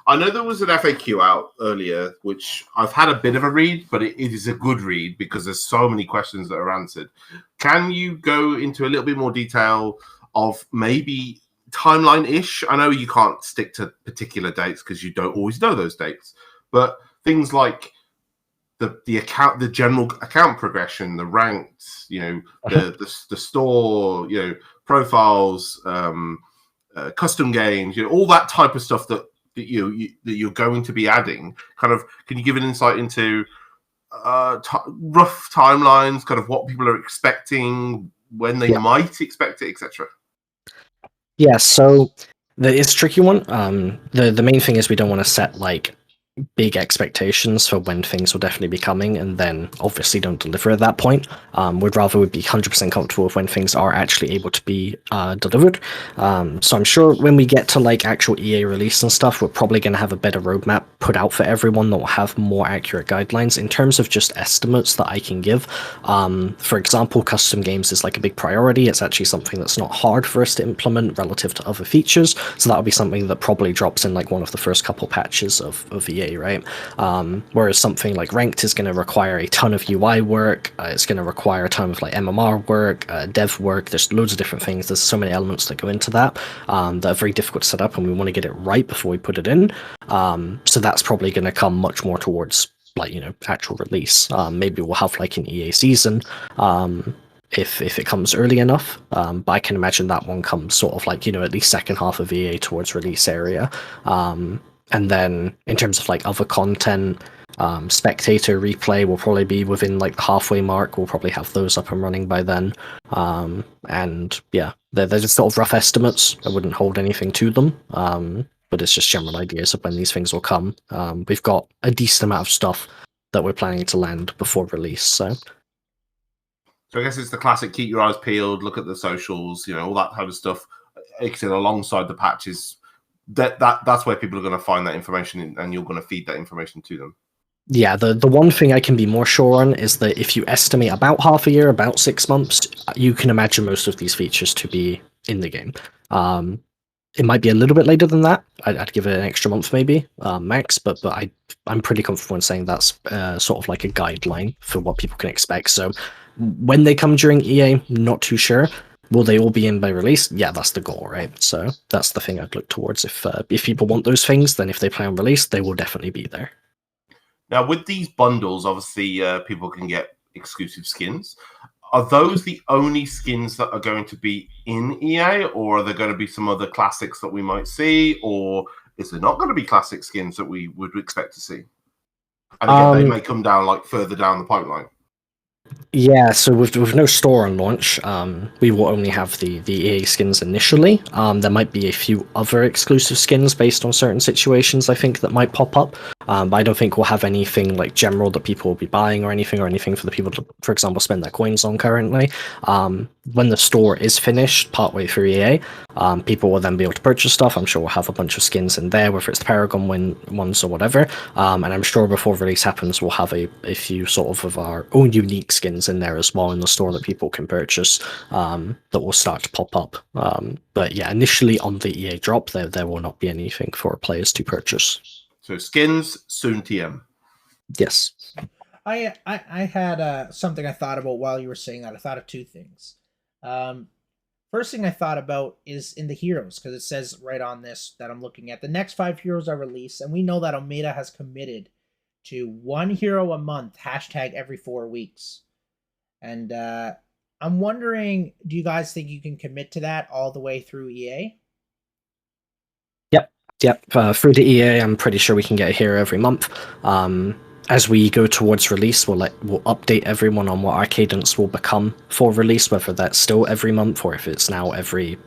I know there was an FAQ out earlier, which I've had a bit of a read, but it is a good read because there's so many questions that are answered. Can you go into a little bit more detail of maybe timeline-ish? I know you can't stick to particular dates because you don't always know those dates, but things like the general account progression, the ranks, the store, profiles, custom games, all that type of stuff that you're going to be adding. Kind of, can you give an insight into rough timelines, kind of what people are expecting, when they might expect it, etc.? Yeah, so it's a tricky one. The main thing is we don't want to set like big expectations for when things will definitely be coming, and then obviously don't deliver at that point. We'd rather be 100% comfortable with when things are actually able to be delivered. So I'm sure when we get to like actual EA release and stuff, we're probably going to have a better roadmap put out for everyone that will have more accurate guidelines. In terms of just estimates that I can give, for example, custom games is like a big priority. It's actually something that's not hard for us to implement relative to other features, so that'll be something that probably drops in like one of the first couple patches of EA, right? Whereas something like Ranked is going to require a ton of UI work, it's going to require a ton of like MMR work, dev work. There's loads of different things. There's so many elements that go into that that are very difficult to set up, and we want to get it right before we put it in. So that's probably going to come much more towards like actual release. Maybe we'll have like an EA season if it comes early enough, but I can imagine that one comes sort of like at least second half of EA towards release area. And then in terms of like other content, spectator replay will probably be within like the halfway mark. We'll probably have those up and running by then. And yeah, they're just sort of rough estimates. I wouldn't hold anything to them, but it's just general ideas of when these things will come. We've got a decent amount of stuff that we're planning to land before release. So I guess it's the classic: keep your eyes peeled, look at the socials, all that kind of stuff. Like I said, alongside the patches. That's where people are going to find that information, and you're going to feed that information to them. Yeah, the one thing I can be more sure on is that if you estimate about half a year, about 6 months, you can imagine most of these features to be in the game. It might be a little bit later than that. I'd give it an extra month maybe, max, but I'm pretty comfortable in saying that's sort of like a guideline for what people can expect. So when they come during EA, not too sure. Will they all be in by release? Yeah, that's the goal, right? So that's the thing I'd look towards. If people want those things, then if they play on release, they will definitely be there. Now, with these bundles, obviously, people can get exclusive skins. Are those the only skins that are going to be in EA, or are there going to be some other classics that we might see, or is there not going to be classic skins that we would expect to see? And again, they may come down like further down the pipeline. Yeah, so with no store on launch, we will only have the EA skins initially. There might be a few other exclusive skins based on certain situations, I think, that might pop up. But I don't think we'll have anything like general that people will be buying or anything for the people to, for example, spend their coins on currently. When the store is finished, partway through EA, people will then be able to purchase stuff. I'm sure we'll have a bunch of skins in there, whether it's the Paragon ones or whatever. And I'm sure before release happens, we'll have a few sort of our own unique skins in there as well in the store that people can purchase that will start to pop up. But yeah, initially on the EA drop, there will not be anything for players to purchase. So skins, soon TM. Yes. I had something I thought about while you were saying that. I thought of two things. First thing I thought about is in the heroes, because it says right on this that I'm looking at. The next 5 heroes are released, and we know that Omeda has committed to 1 hero a month, hashtag every 4 weeks. And I'm wondering, do you guys think you can commit to that all the way through EA? Yep. Through the EA, I'm pretty sure we can get a hero every month. As we go towards release, we'll update everyone on what our cadence will become for release, whether that's still every month or if it's now every,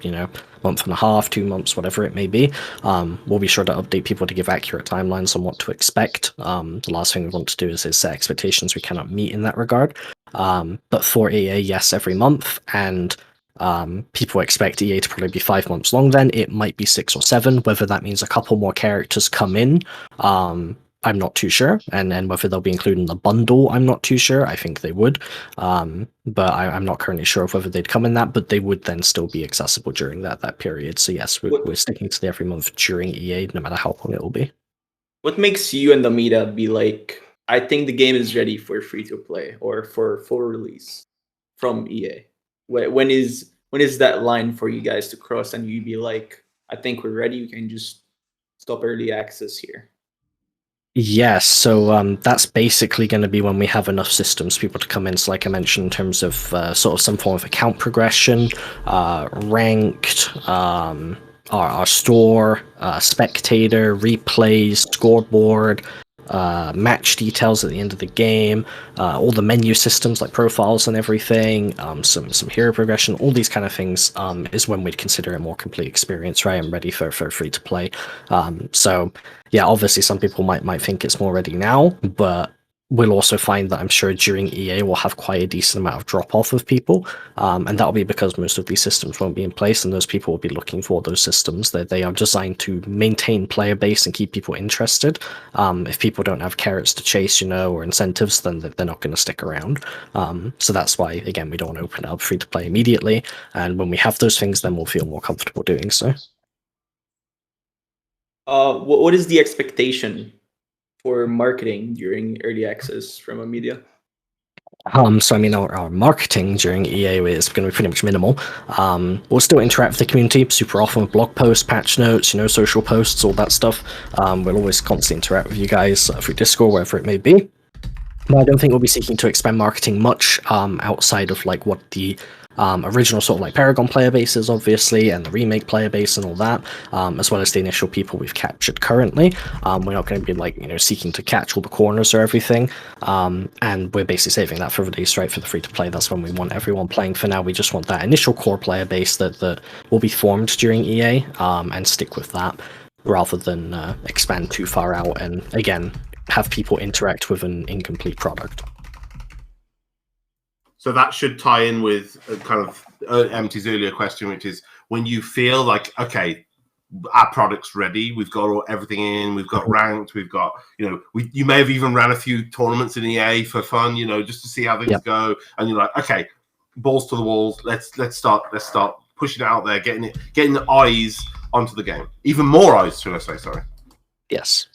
month and a half, 2 months, whatever it may be. We'll be sure to update people to give accurate timelines on what to expect. The last thing we want to do is set expectations we cannot meet in that regard. But for EA, yes, every month, and people expect EA to probably be 5 months long then. It might be 6 or 7. Whether that means a couple more characters come in, I'm not too sure. And whether they'll be included in the bundle, I'm not too sure. I think they would. But I'm not currently sure of whether they'd come in that, but they would then still be accessible during that period. So yes, we're sticking to the every month during EA, no matter how long it will be. What makes you and Omeda be like, I think the game is ready for free-to-play or for full release from EA? When is that line for you guys to cross and you be like, I think we're ready, we can just stop early access here? Yes, so that's basically going to be when we have enough systems for people to come in. So like I mentioned, in terms of sort of some form of account progression, ranked, our store, spectator, replays, scoreboard, match details at the end of the game, all the menu systems like profiles and everything, some hero progression, all these kind of things is when we'd consider a more complete experience, right, and ready for free to play. So yeah, obviously some people might think it's more ready now, but we'll also find that I'm sure during EA we'll have quite a decent amount of drop-off of people, and that'll be because most of these systems won't be in place, and those people will be looking for those systems. They are designed to maintain player base and keep people interested. If people don't have carrots to chase, or incentives, then they're not going to stick around. So that's why, again, we don't want to open it up free-to-play immediately, and when we have those things, then we'll feel more comfortable doing so. What is the expectation for marketing during early access from Omeda? So I mean, our marketing during EA is going to be pretty much minimal. We'll still interact with the community super often with blog posts, patch notes, social posts, all that stuff. We'll always constantly interact with you guys through Discord, wherever it may be. But I don't think we'll be seeking to expand marketing much outside of like what the original sort of like Paragon player base is, obviously, and the remake player base and all that, as well as the initial people we've captured currently. We're not going to be like seeking to catch all the corners or everything, and we're basically saving that for release, right, for the free to play. That's when we want everyone playing. For now, we just want that initial core player base that will be formed during EA, and stick with that rather than expand too far out and again have people interact with an incomplete product. So that should tie in with kind of MT's earlier question, which is when you feel like, okay, our product's ready, we've got everything in, we've got ranked, we've got, you may have even ran a few tournaments in EA for fun, just to see how things go, and you're like, okay, balls to the walls, let's start pushing it out there, getting the eyes onto the game, even more eyes, should I say? Sorry. Yes.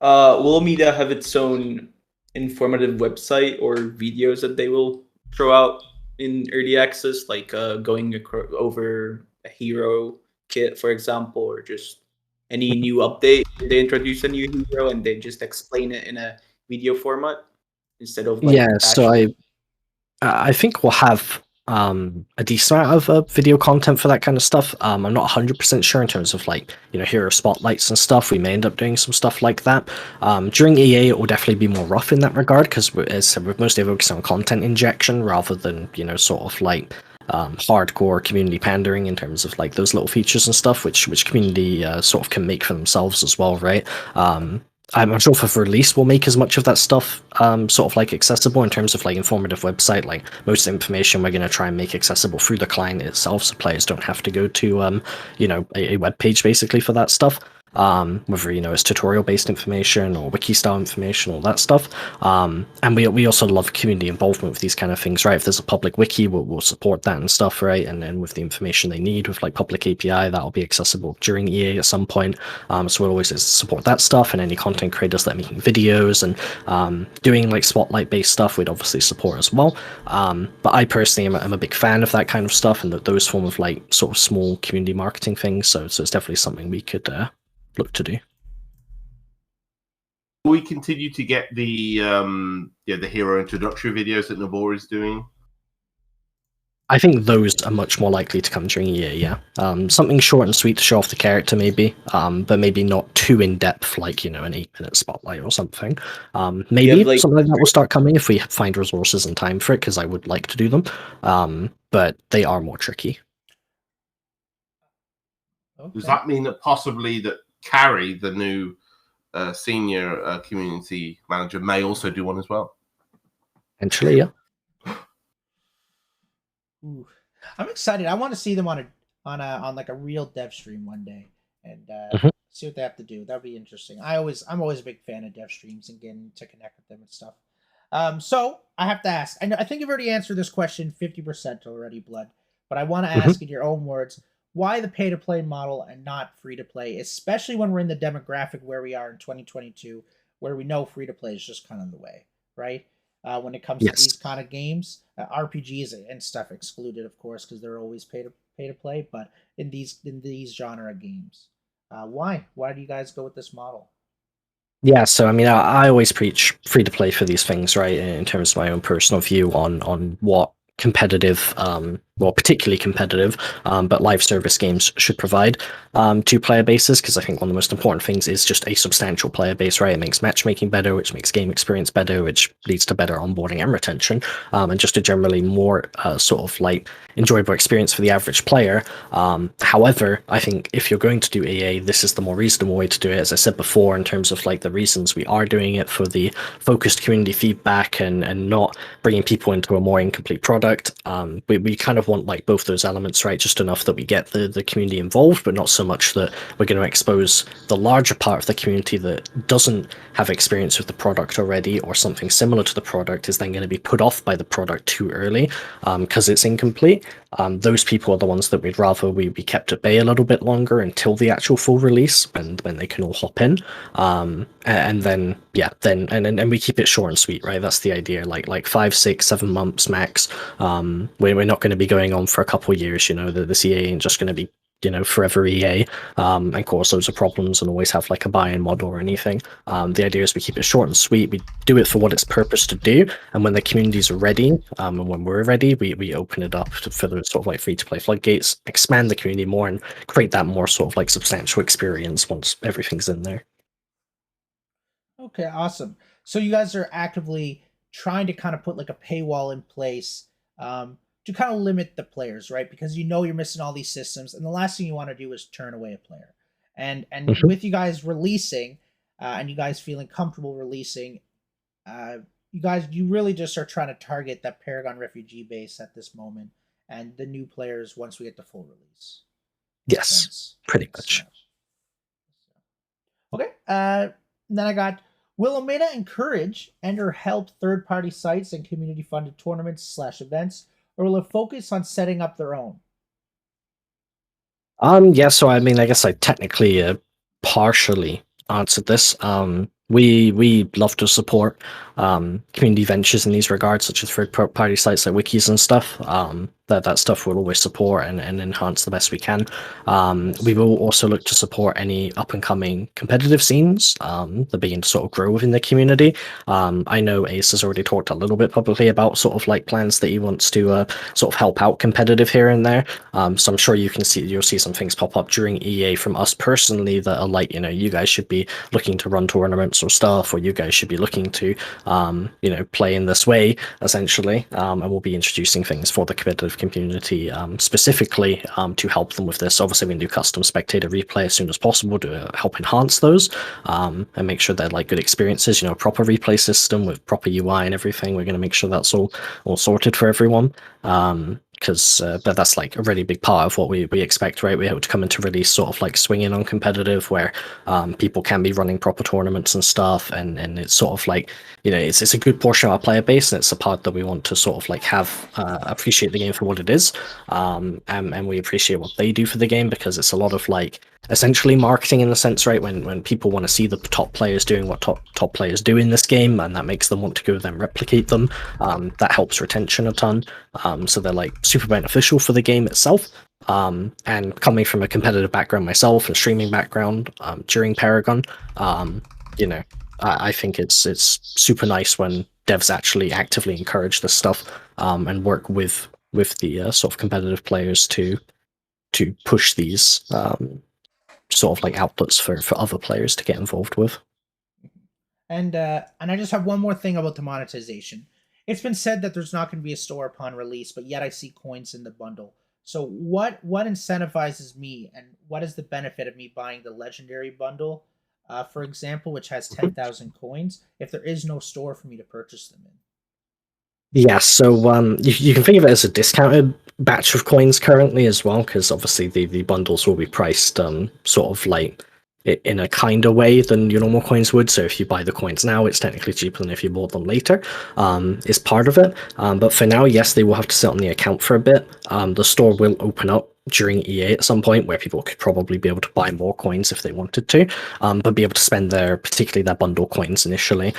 Will Omeda have its own informative website or videos that they will throw out in early access, like going over a hero kit, for example, or just any new update. They introduce a new hero and they just explain it in a video format instead of like Yeah, so patching. I think we'll have a decent amount of video content for that kind of stuff. I'm not 100% sure in terms of like hero spotlights and stuff. We may end up doing some stuff like that. During EA, it will definitely be more rough in that regard because we're mostly focused on content injection rather than sort of like hardcore community pandering in terms of like those little features and stuff, which community sort of can make for themselves as well, right? I'm sure for release we'll make as much of that stuff sort of like accessible in terms of like informative website. Like most information we're going to try and make accessible through the client itself, so players don't have to go to a web page basically for that stuff. Whether it's tutorial based information or wiki style information, all that stuff. And we also love community involvement with these kind of things, right? If there's a public wiki, we'll support that and stuff, right? And then with the information they need with like public API, that'll be accessible during EA at some point. So we'll always support that stuff, and any content creators that are making videos and doing like spotlight based stuff, we'd obviously support as well. But I personally am a big fan of that kind of stuff and those form of like sort of small community marketing things. So it's definitely something we could look to do. We continue to get the the hero introductory videos that Nabor is doing. I think those are much more likely to come during EA, yeah. Something short and sweet to show off the character, maybe, but maybe not too in depth, like an 8-minute spotlight or something. Maybe like, something like that will start coming if we find resources and time for it, because I would like to do them. But they are more tricky. Okay. Does that mean that possibly that Carrie, the new senior community manager, may also do one as well? Potentially, yeah. Ooh. I'm excited. I want to see them on like a real dev stream one day and see what they have to do. That'd be interesting. I'm always a big fan of dev streams and getting to connect with them and stuff. So I have to ask. I think you've already answered this question 50% already, Blood. But I want to ask in your own words, why the pay-to-play model and not free-to-play, especially when we're in the demographic where we are in 2022, where we know free-to-play is just kind of the way, right? When it comes to these kind of games, RPGs and stuff excluded, of course, because they're always pay-to-play. But in these genre games, why do you guys go with this model? Yeah, so I mean, I always preach free-to-play for these things, right? In terms of my own personal view on what competitive, particularly competitive, but live service games should provide to player bases, because I think one of the most important things is just a substantial player base, right? It makes matchmaking better, which makes game experience better, which leads to better onboarding and retention, and just a generally more sort of like enjoyable experience for the average player. However, I think if you're going to do EA, this is the more reasonable way to do it, as I said before, in terms of like the reasons we are doing it, for the focused community feedback and not bringing people into a more incomplete product. We kind of want like both those elements, right? Just enough that we get the community involved, but not so much that we're going to expose the larger part of the community that doesn't have experience with the product already, or something similar to the product is then going to be put off by the product too early because it's incomplete. Those people are the ones that we'd rather we be kept at bay a little bit longer until the actual full release, and when they can all hop in. And then we keep it short and sweet, right? That's the idea. Like 5, 6, 7 months max. We're not going to be going on for a couple of years. The EA ain't just going to be forever EA and cause loads of problems and always have like a buy-in model or anything. The idea is we keep it short and sweet. We do it for what it's purpose to do, and when the communities are ready, and when we're ready, we open it up for the sort of like free-to-play floodgates, expand the community more, and create that more sort of like substantial experience once everything's in there. Okay, awesome. So you guys are actively trying to kind of put like a paywall in place to kind of limit the players, right? Because you're missing all these systems, and the last thing you want to do is turn away a player. And with you guys releasing, and you guys feeling comfortable releasing, you really just are trying to target that Paragon refugee base at this moment, and the new players once we get the full release. Yes, pretty much. Okay. Then I got, will Omeda encourage and/or help third-party sites and community-funded tournaments/events, or will it focus on setting up their own? Yeah, so I mean, I guess I technically partially answered this. We love to support community ventures in these regards, such as third-party sites like wikis and stuff. That stuff we'll always support and enhance the best we can. We will also look to support any up-and-coming competitive scenes that begin to sort of grow within the community. I know Ace has already talked a little bit publicly about sort of like plans that he wants to sort of help out competitive here and there. So I'm sure you'll see some things pop up during EA from us personally that are like, you guys should be looking to run tournaments or stuff, or you guys should be looking to, play in this way, essentially. And we'll be introducing things for the competitive community specifically to help them with this. Obviously, we can do custom spectator replay as soon as possible to help enhance those and make sure they're like good experiences. A proper replay system with proper UI and everything. We're going to make sure that's all sorted for everyone. Because that's like a really big part of what we expect, right? We hope to come into release sort of like swinging on competitive, where people can be running proper tournaments and stuff, and it's sort of like, it's a good portion of our player base, and it's a part that we want to sort of like have appreciate the game for what it is, and we appreciate what they do for the game, because it's a lot of like essentially marketing in the sense, right? When people want to see the top players doing what top players do in this game, and that makes them want to go then replicate them, that helps retention a ton. So they're like super beneficial for the game itself. And coming from a competitive background myself, a streaming background during Paragon, I think it's super nice when devs actually actively encourage this stuff and work with the sort of competitive players to push these sort of like outlets for other players to get involved with. And I just have one more thing about the monetization. It's been said that there's not going to be a store upon release, but yet I see coins in the bundle. So what incentivizes me, and what is the benefit of me buying the legendary bundle, for example, which has 10,000 coins, if there is no store for me to purchase them in? Yeah, so you can think of it as a discounted batch of coins currently as well, because obviously the bundles will be priced sort of like in a kinder way than your normal coins would. So if you buy the coins now, it's technically cheaper than if you bought them later, is part of it. But for now, yes, they will have to sit on the account for a bit. The store will open up during EA at some point, where people could probably be able to buy more coins if they wanted to, but be able to spend particularly their bundle coins initially.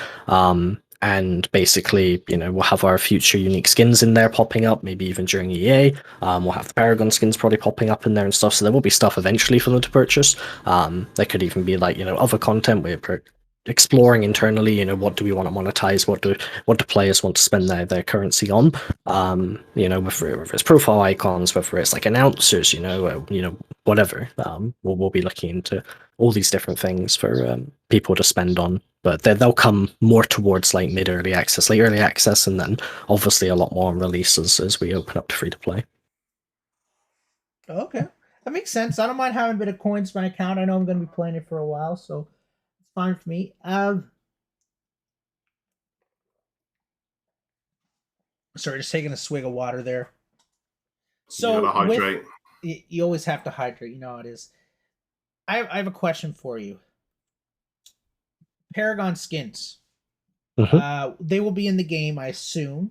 And basically, we'll have our future unique skins in there popping up, maybe even during EA. We'll have the Paragon skins probably popping up in there and stuff, so there will be stuff eventually for them to purchase. There could even be like, other content we're exploring internally, what do we want to monetize, what do players want to spend their currency on, whether it's profile icons, whether it's like announcers, whatever. We'll be looking into all these different things for people to spend on, but they'll come more towards like mid-early access, late early access, and then obviously a lot more on releases as we open up to free-to-play. Okay, that makes sense. I don't mind having a bit of coins in my account. I know I'm going to be playing it for a while, so it's fine for me. Sorry, just taking a swig of water there. So you gotta hydrate. You always have to hydrate. You know how it is. I have a question for you. Paragon skins. Mm-hmm. They will be in the game, I assume.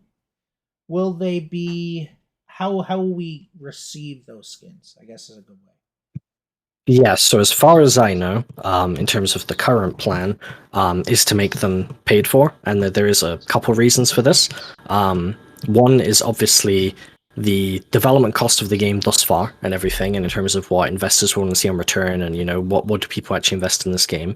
Will they be? How will we receive those skins? I guess is a good way. Yeah, so as far as I know, in terms of the current plan, is to make them paid for, and there is a couple reasons for this. One is obviously the development cost of the game thus far and everything, and in terms of what investors want to see on return, and what do people actually invest in this game,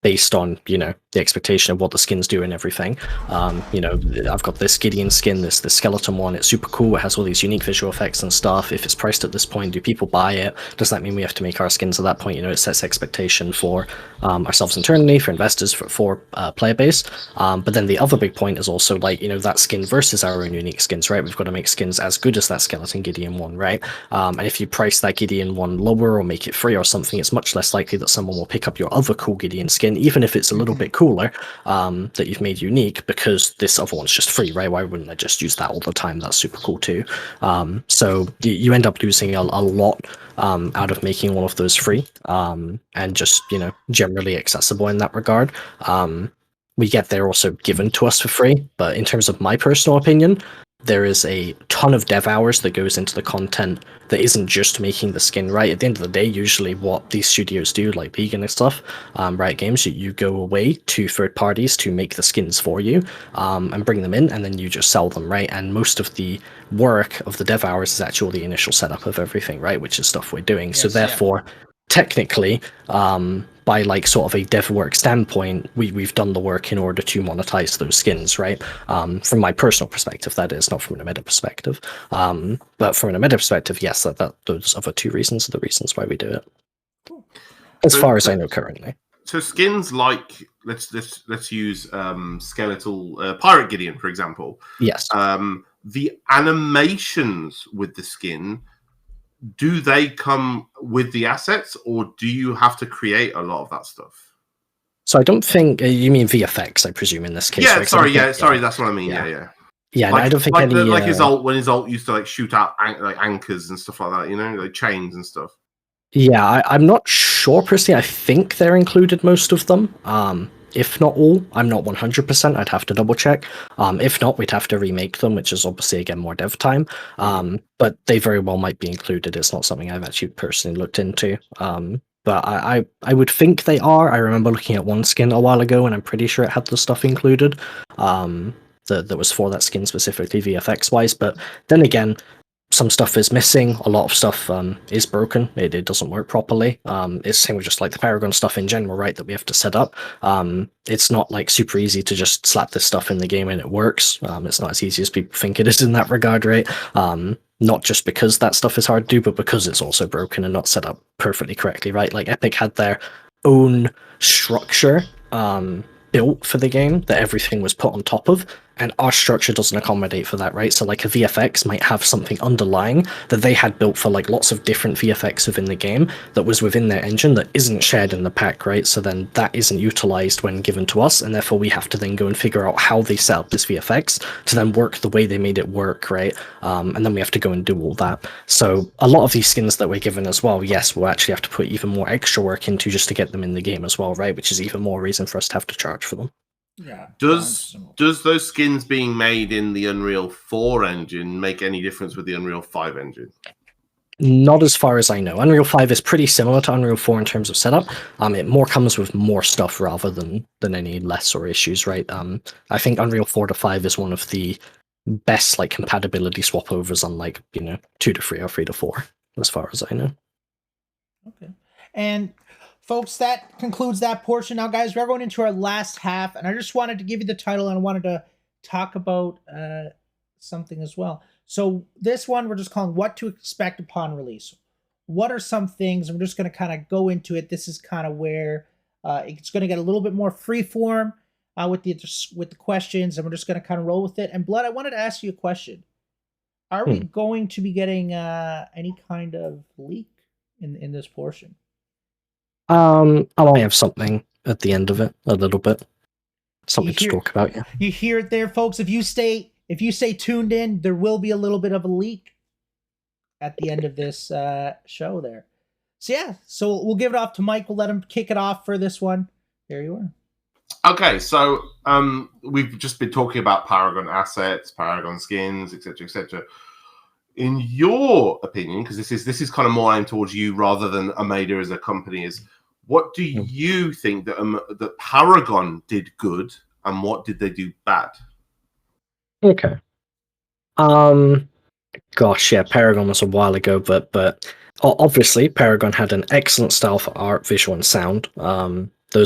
based on the expectation of what the skins do and everything. I've got this Gideon skin, this skeleton one. It's super cool. It has all these unique visual effects and stuff. If it's priced at this point, do people buy it? Does that mean we have to make our skins at that point? It sets expectation for ourselves internally, for investors, for player base. But then the other big point is also like that skin versus our own unique skins, right? We've got to make skins as good as that skeleton Gideon one, right? And if you price that Gideon one lower or make it free or something, it's much less likely that someone will pick up your other cool Gideon skin, even if it's a little bit cooler, that you've made unique, because this other one's just free, right? Why wouldn't I just use that all the time? That's super cool too. So you end up losing a lot out of making all of those free, and just generally accessible in that regard. We get they're also given to us for free, but in terms of my personal opinion, there is a ton of dev hours that goes into the content that isn't just making the skin, right? At the end of the day, usually what these studios do, like Vegan and stuff, Riot Games, you go away to third parties to make the skins for you, and bring them in, and then you just sell them, right? And most of the work of the dev hours is actually the initial setup of everything, right? Which is stuff we're doing. So therefore, technically, by like sort of a dev work standpoint, we've done the work in order to monetize those skins, right? From my personal perspective, that is, not from an Omeda perspective. But from an Omeda perspective, yes, that those other two reasons are the reasons why we do it. As far as I know currently. So skins like let's use skeletal pirate Gideon, for example. Yes. The animations with the skin, do they come with the assets, or do you have to create a lot of that stuff? So I don't think you mean VFX, I presume, in this case. Yeah, right? sorry, that's what I mean. Yeah. Yeah, like, I don't think like any like his ult, when his ult used to like shoot out like anchors and stuff like that, you know, like chains and stuff. Yeah, I'm not sure personally. I think they're included, most of them. If not all, I'm not 100%. I'd have to double check. If not, we'd have to remake them, which is obviously, again, more dev time. But they very well might be included. It's not something I've actually personally looked into. But I would think they are. I remember looking at one skin a while ago, and I'm pretty sure it had the stuff included. That was for that skin specifically, VFX-wise. But then again, some stuff is missing. A lot of stuff is broken. It doesn't work properly. It's same with just like the Paragon stuff in general, right? That we have to set up. It's not like super easy to just slap this stuff in the game and it works. It's not as easy as people think it is in that regard, right? Not just because that stuff is hard to do, but because it's also broken and not set up perfectly correctly, right? Like Epic had their own structure built for the game that everything was put on top of, and our structure doesn't accommodate for that, right? So like a VFX might have something underlying that they had built for like lots of different VFX within the game that was within their engine that isn't shared in the pack, right? So then that isn't utilized when given to us, and therefore we have to then go and figure out how they set up this VFX to then work the way they made it work, right? And then we have to go and do all that. So a lot of these skins that we're given as well, yes, we'll actually have to put even more extra work into just to get them in the game as well, right? Which is even more reason for us to have to charge for them. Yeah. Does those skins being made in the Unreal 4 engine make any difference with the Unreal 5 engine? Not as far as I know. Unreal 5 is pretty similar to Unreal 4 in terms of setup. It more comes with more stuff rather than any lesser issues, right? I think Unreal 4 to 5 is one of the best like compatibility swap overs on like 2 to 3 or 3 to 4, as far as I know. Okay. And folks, that concludes that portion. Now, guys, we're going into our last half, and I just wanted to give you the title, and I wanted to talk about something as well. So this one, we're just calling What to Expect Upon Release. What are some things? I'm just going to kind of go into it. This is kind of where it's going to get a little bit more freeform with the questions, and we're just going to kind of roll with it. And Blood, I wanted to ask you a question. Are we going to be getting any kind of leak in this portion? I might have something at the end of it, a little bit. Something to talk about, yeah. You hear it there, folks. If you stay tuned in, there will be a little bit of a leak at the end of this show there. So yeah, so we'll give it off to Mike. We'll let him kick it off for this one. There you are. Okay, so we've just been talking about Paragon assets, Paragon skins, etc., etc. In your opinion, because this is kind of more aimed towards you rather than Omeda as a company, is what do you think that Paragon did good, and what did they do bad? Okay. Gosh, yeah, Paragon was a while ago, but obviously Paragon had an excellent style for art, visual, and sound.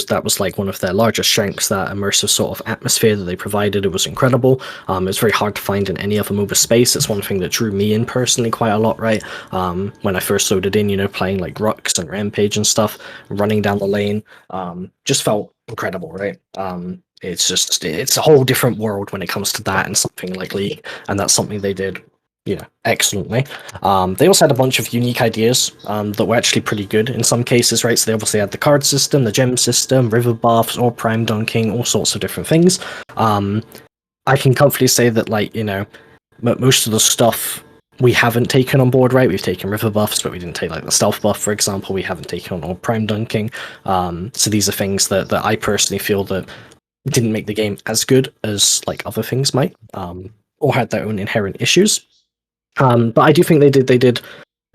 That was like one of their largest strengths, that immersive sort of atmosphere that they provided. It was incredible. It was very hard to find in any other MOBA space. It's one thing that drew me in personally quite a lot, right? When I first loaded in, playing like Rux and Rampage and stuff, running down the lane, just felt incredible, right? It's a whole different world when it comes to that and something like League, and that's something they did excellently. They also had a bunch of unique ideas that were actually pretty good in some cases, right? So they obviously had the card system, the gem system, river buffs, or prime dunking, all sorts of different things. I can comfortably say that, most of the stuff we haven't taken on board, right? We've taken river buffs, but we didn't take, the stealth buff, for example. We haven't taken on all prime dunking. So these are things that I personally feel that didn't make the game as good as, other things might, or had their own inherent issues. But I do think they did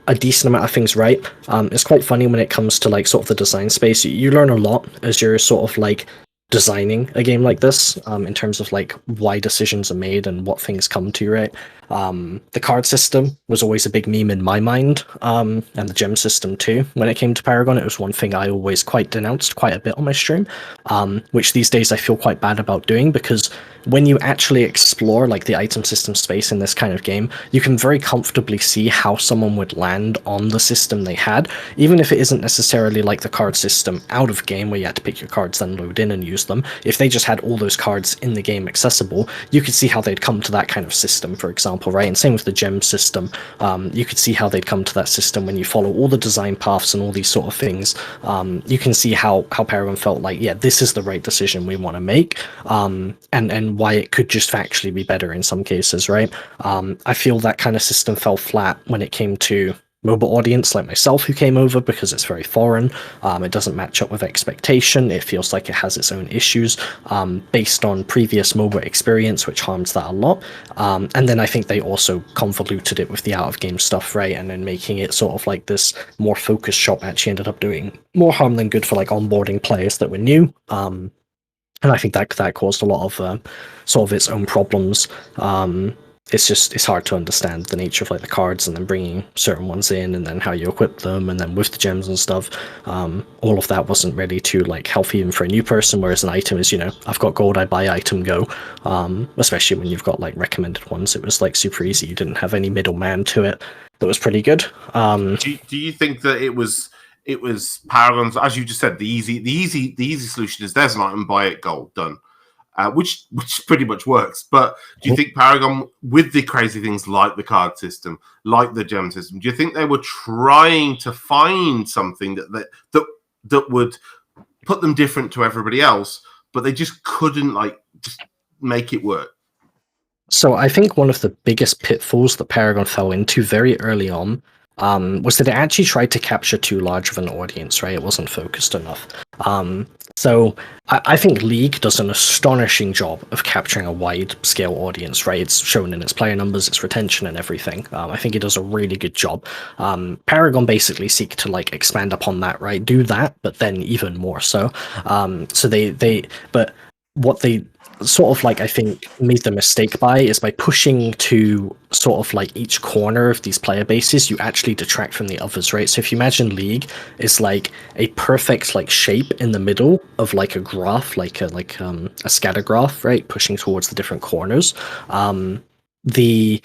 a decent amount of things right. It's quite funny when it comes to like sort of the design space. You learn a lot as you're sort of like designing a game like this, in terms of like why decisions are made and what things come to, right? The card system was always a big meme in my mind, and the gem system too. When it came to Paragon, it was one thing I always quite denounced quite a bit on my stream, which these days I feel quite bad about doing, because when you actually explore like the item system space in this kind of game, you can very comfortably see how someone would land on the system they had, even if it isn't necessarily like the card system out of game where you had to pick your cards, then load in and use them. If they just had all those cards in the game accessible, you could see how they'd come to that kind of system, for example, right? And same with the gem system. You could see how they'd come to that system when you follow all the design paths and all these sort of things. You can see how Paragon felt like, yeah, this is the right decision we want to make, and why it could just factually be better in some cases, right? I feel that kind of system fell flat when it came to mobile audience like myself who came over, because it's very foreign. It doesn't match up with expectation. It feels like it has its own issues, based on previous mobile experience, which harms that a lot. And then I think they also convoluted it with the out of game stuff, right? And then making it sort of like this more focused shop actually ended up doing more harm than good for like onboarding players that were new. And I think that caused a lot of sort of its own problems. It's hard to understand the nature of like the cards, and then bringing certain ones in, and then how you equip them, and then with the gems and stuff. All of that wasn't really too like healthy even for a new person. Whereas an item is, I've got gold, I buy item, go. Especially when you've got like recommended ones, it was like super easy. You didn't have any middleman to it. That was pretty good. Do you think that it was Paragon's, as you just said, the easy solution is there's an item, buy it, gold, done, which pretty much works. But do you think Paragon, with the crazy things like the card system, like the gem system, do you think they were trying to find something that would put them different to everybody else, but they just couldn't just make it work? So I think one of the biggest pitfalls that Paragon fell into very early on, was that it actually tried to capture too large of an audience, right? It wasn't focused enough. So I think League does an astonishing job of capturing a wide scale audience, right? It's shown in its player numbers, its retention, and everything. I think it does a really good job. Paragon basically seek to like expand upon that, right? Do that, but then even more so. But what they sort of like, I think, made the mistake by is by pushing to sort of like each corner of these player bases, you actually detract from the others, right? So if you imagine League is like a perfect like shape in the middle of like a graph, like a scatter graph, right, pushing towards the different corners. The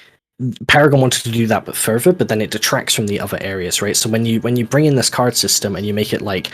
Paragon wanted to do that but further, but then it detracts from the other areas, right? So when you bring in this card system and you make it like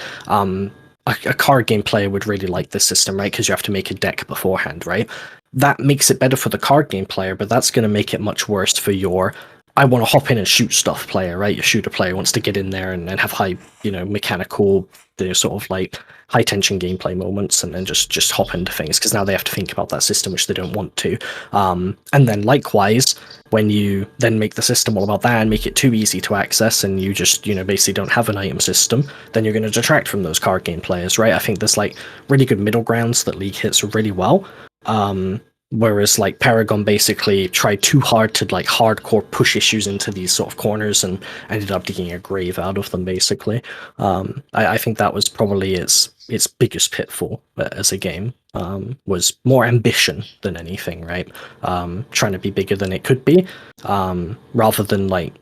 a card game player would really like this system, right? Because you have to make a deck beforehand, right? That makes it better for the card game player, but that's going to make it much worse for your I want to hop in and shoot stuff player, right? Your shooter player wants to get in there and have high, mechanical, sort of like high tension gameplay moments, and then just hop into things, because now they have to think about that system, which they don't want to. And then likewise, when you then make the system all about that and make it too easy to access, and you just, basically don't have an item system, then you're going to detract from those card game players, right? I think there's like really good middle grounds that League hits really well. Whereas like Paragon basically tried too hard to like hardcore push issues into these sort of corners and ended up digging a grave out of them, basically. I think that was probably its biggest pitfall as a game, was more ambition than anything, right? Trying to be bigger than it could be, rather than like,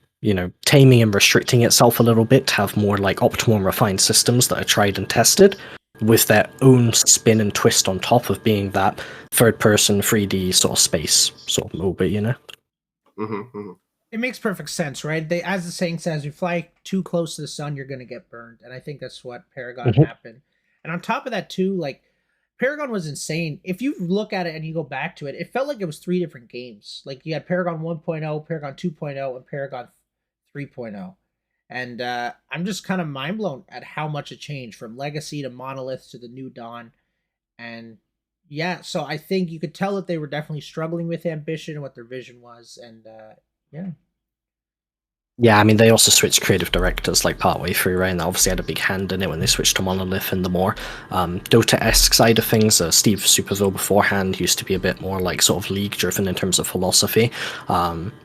taming and restricting itself a little bit to have more like optimal and refined systems that are tried and tested, with their own spin and twist on top of being that third-person 3D sort of space, sort of MOBA, It makes perfect sense, right? They, as the saying says, you fly too close to the sun, you're going to get burned. And I think that's what Paragon happened. And on top of that, too, like, Paragon was insane. If you look at it and you go back to it, it felt like it was 3 different games. Like, you had Paragon 1.0, Paragon 2.0, and Paragon 3.0. And I'm just kind of mind blown at how much it changed from Legacy to Monolith to the New Dawn. And yeah, so I think you could tell that they were definitely struggling with ambition and what their vision was. And yeah. Yeah, I mean, they also switched creative directors like partway through, right? And that obviously had a big hand in it when they switched to Monolith and the more Dota-esque side of things. Steve Superville beforehand used to be a bit more like sort of league-driven in terms of philosophy,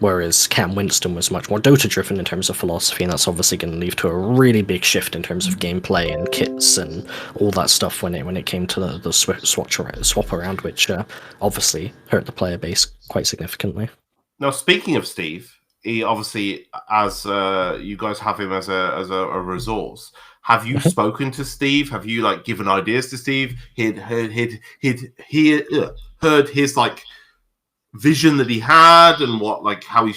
whereas Cam Winston was much more Dota-driven in terms of philosophy, and that's obviously going to lead to a really big shift in terms of gameplay and kits and all that stuff when it came to the swap around, which obviously hurt the player base quite significantly. Now, speaking of Steve, he obviously, as you guys have him as a resource. Have you spoken to Steve? Have you like given ideas to Steve? He'd heard his like vision that he had, and what like how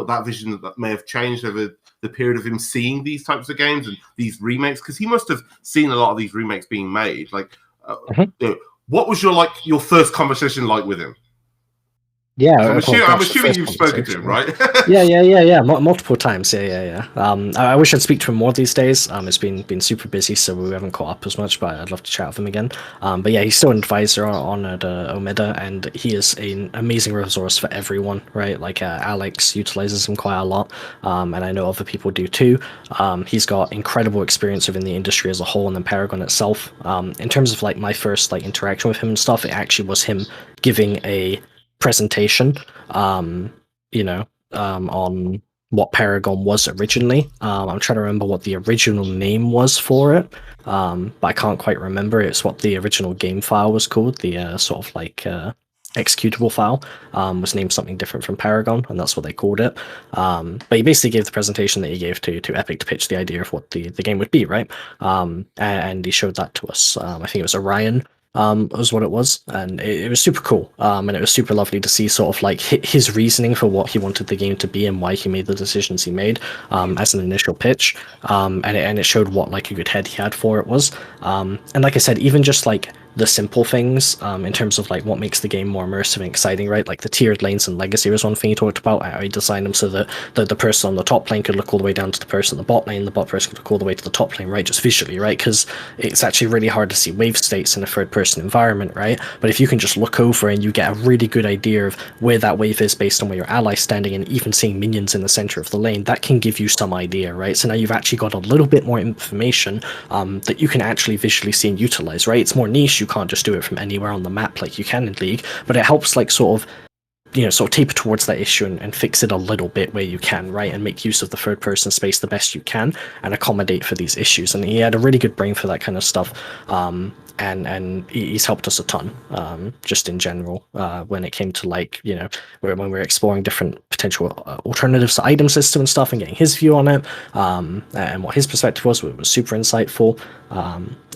that vision that may have changed over the period of him seeing these types of games and these remakes, because he must have seen a lot of these remakes being made. Like, what was your first conversation like with him? Yeah, I'm assuming you've spoken to him, right? yeah, multiple times. Yeah. I wish I'd speak to him more these days. It's been super busy, so we haven't caught up as much. But I'd love to chat with him again. But yeah, he's still an advisor on at Omeda, and he is an amazing resource for everyone, right? Like Alex utilizes him quite a lot, and I know other people do too. He's got incredible experience within the industry as a whole, and then Paragon itself. In terms of like my first like interaction with him and stuff, it actually was him giving a presentation on what Paragon was originally. I'm trying to remember what the original name was for it, but I can't quite remember. It's what the original game file was called. The sort of like executable file was named something different from Paragon, and that's what they called it. But he basically gave the presentation that he gave to Epic to pitch the idea of what the game would be, right? And he showed that to us. I think it was Orion was what it was, and it was super cool, and it was super lovely to see sort of like his reasoning for what he wanted the game to be and why he made the decisions he made as an initial pitch, and it showed what like a good head he had for it was, and like I said, even just like the simple things in terms of like what makes the game more immersive and exciting, right? Like the tiered lanes and legacy was one thing he talked about. I designed them so that the person on the top lane could look all the way down to the person on the bot lane, the bot person could look all the way to the top lane, right? Just visually, right? Because it's actually really hard to see wave states in a third person environment, right? But if you can just look over and you get a really good idea of where that wave is based on where your ally's standing, and even seeing minions in the center of the lane, that can give you some idea, right? So now you've actually got a little bit more information that you can actually visually see and utilize, right? It's more niche. You can't just do it from anywhere on the map like you can in League, but it helps like sort of taper towards that issue and fix it a little bit where you can, right? And make use of the third person space the best you can and accommodate for these issues. And he had a really good brain for that kind of stuff. And he's helped us a ton, just in general, when it came to like, when we're exploring different potential alternatives to item system and stuff, and getting his view on it, and what his perspective was super insightful.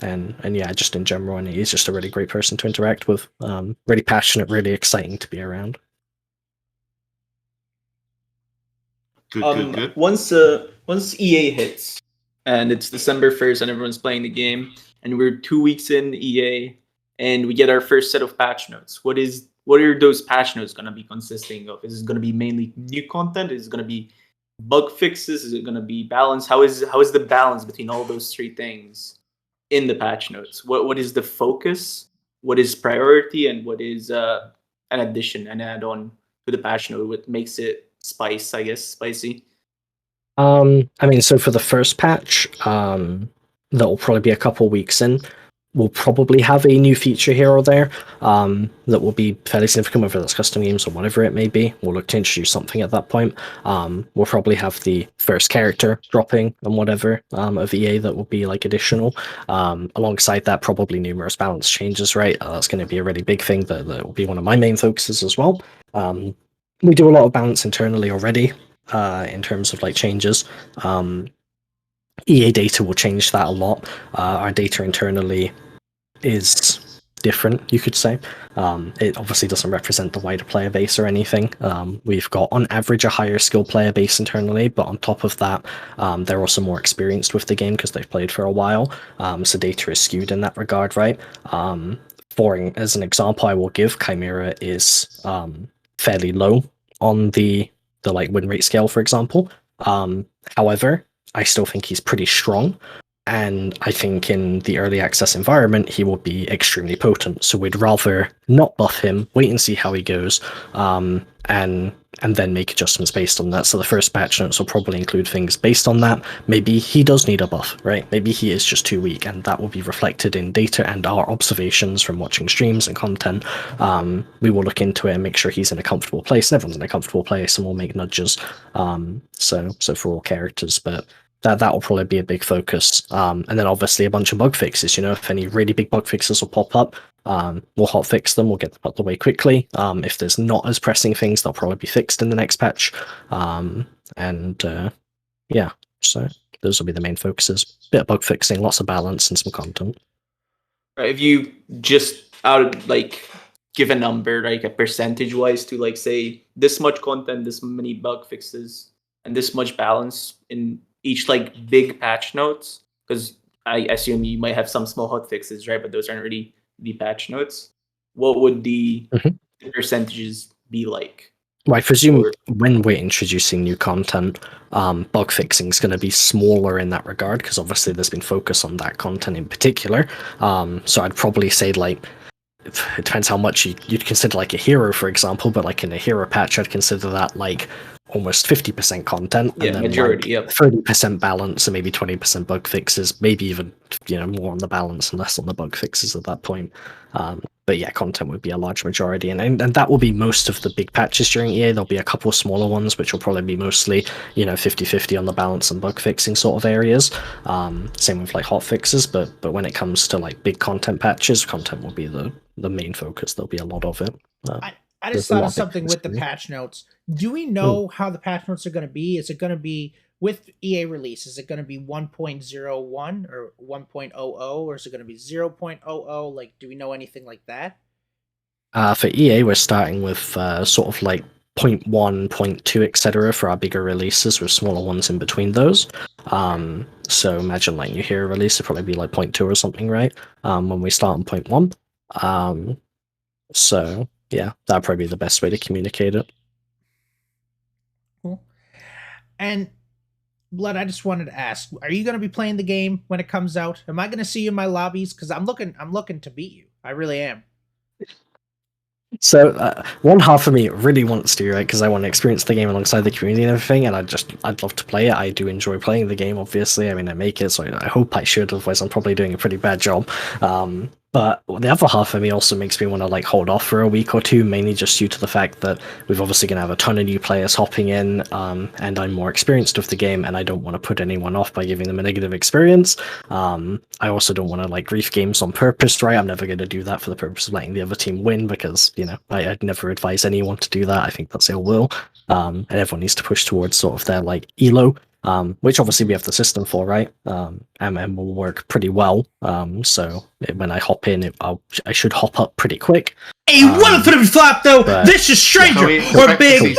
And yeah, just in general, and he's just a really great person to interact with, really passionate, really exciting to be around. Good. Once EA hits and it's December 1st and everyone's playing the game, and we're 2 weeks in EA, and we get our first set of patch notes. What are those patch notes going to be consisting of? Is it going to be mainly new content? Is it going to be bug fixes? Is it going to be balance? How is the balance between all those three things in the patch notes? What is the focus? What is priority? And what is an addition, an add-on to the patch note? What makes it spicy? I mean, so for the first patch, that will probably be a couple weeks in, we'll probably have a new feature here or there that will be fairly significant, whether that's custom games or whatever it may be. We'll look to introduce something at that point. We'll probably have the first character dropping and whatever of EA that will be like additional. Alongside that, probably numerous balance changes, right? That's going to be a really big thing that will be one of my main focuses as well. We do a lot of balance internally already in terms of like changes. EA data will change that a lot. Our data internally is different, you could say. It obviously doesn't represent the wider player base or anything. We've got, on average, a higher skill player base internally, but on top of that, they're also more experienced with the game because they've played for a while. So data is skewed in that regard, right? As an example, I will give Chimera is fairly low on the like win rate scale, for example. However, I still think he's pretty strong, and I think in the early access environment he will be extremely potent. So we'd rather not buff him, wait and see how he goes, and and then make adjustments based on that. So the first patch notes will probably include things based on that. Maybe he does need a buff, right? Maybe he is just too weak, and that will be reflected in data and our observations from watching streams and content. We will look into it and make sure he's in a comfortable place, and everyone's in a comfortable place, and we'll make nudges. So for all characters, but that will probably be a big focus. And then obviously a bunch of bug fixes. If any really big bug fixes will pop up, we'll hot fix them. We'll get them out of the way quickly. If there's not as pressing things, they'll probably be fixed in the next patch. Yeah, so those will be the main focuses. Bit of bug fixing, lots of balance, and some content. Right, if you just give a number, like a percentage wise, to like say this much content, this many bug fixes, and this much balance in each like big patch notes, because I assume you might have some small hot fixes, right? But those aren't really the patch notes. What would the percentages be like? Well, I presume when we're introducing new content, bug fixing is going to be smaller in that regard, because obviously there's been focus on that content in particular. So I'd probably say like, it depends how much you'd consider like a hero, for example, but like in a hero patch, I'd consider that like almost 50% content, and then majority, like 30% balance, and maybe 20% bug fixes, maybe even more on the balance and less on the bug fixes at that point. But yeah, content would be a large majority, and that will be most of the big patches during EA. There'll be a couple of smaller ones, which will probably be mostly 50-50 on the balance and bug fixing sort of areas. Same with like hot fixes, but when it comes to like big content patches, content will be the main focus. There'll be a lot of it. I just thought of something with the patch notes. Do we know how the patch notes are going to be? Is it going to be with EA release? Is it going to be 1.01 or 1.00, or is it going to be 0.00? Like, do we know anything like that? For EA, we're starting with sort of like 0.1, 0.2, etc. for our bigger releases, with smaller ones in between those. So imagine like new hero release would probably be like 0.2 or something, right? When we start on 0.1. So yeah, that'd probably be the best way to communicate it. Cool. And Blood, I just wanted to ask: are you going to be playing the game when it comes out? Am I going to see you in my lobbies? Because I'm looking to beat you. I really am. So one half of me really wants to, right? Because I want to experience the game alongside the community and everything, and I'd love to play it. I do enjoy playing the game, obviously. I mean, I make it, so I hope I should. Otherwise, I'm probably doing a pretty bad job. But the other half of me also makes me want to like hold off for a week or two, mainly just due to the fact that we've obviously going to have a ton of new players hopping in, and I'm more experienced with the game, and I don't want to put anyone off by giving them a negative experience. I also don't want to like grief games on purpose, right? I'm never going to do that for the purpose of letting the other team win, because I'd never advise anyone to do that. I think that's ill will, and everyone needs to push towards sort of their like elo. Which obviously we have the system for, right? And will work pretty well. So when I hop in, I should hop up pretty quick. Hey, one for the flop though. This is Stranger or Big.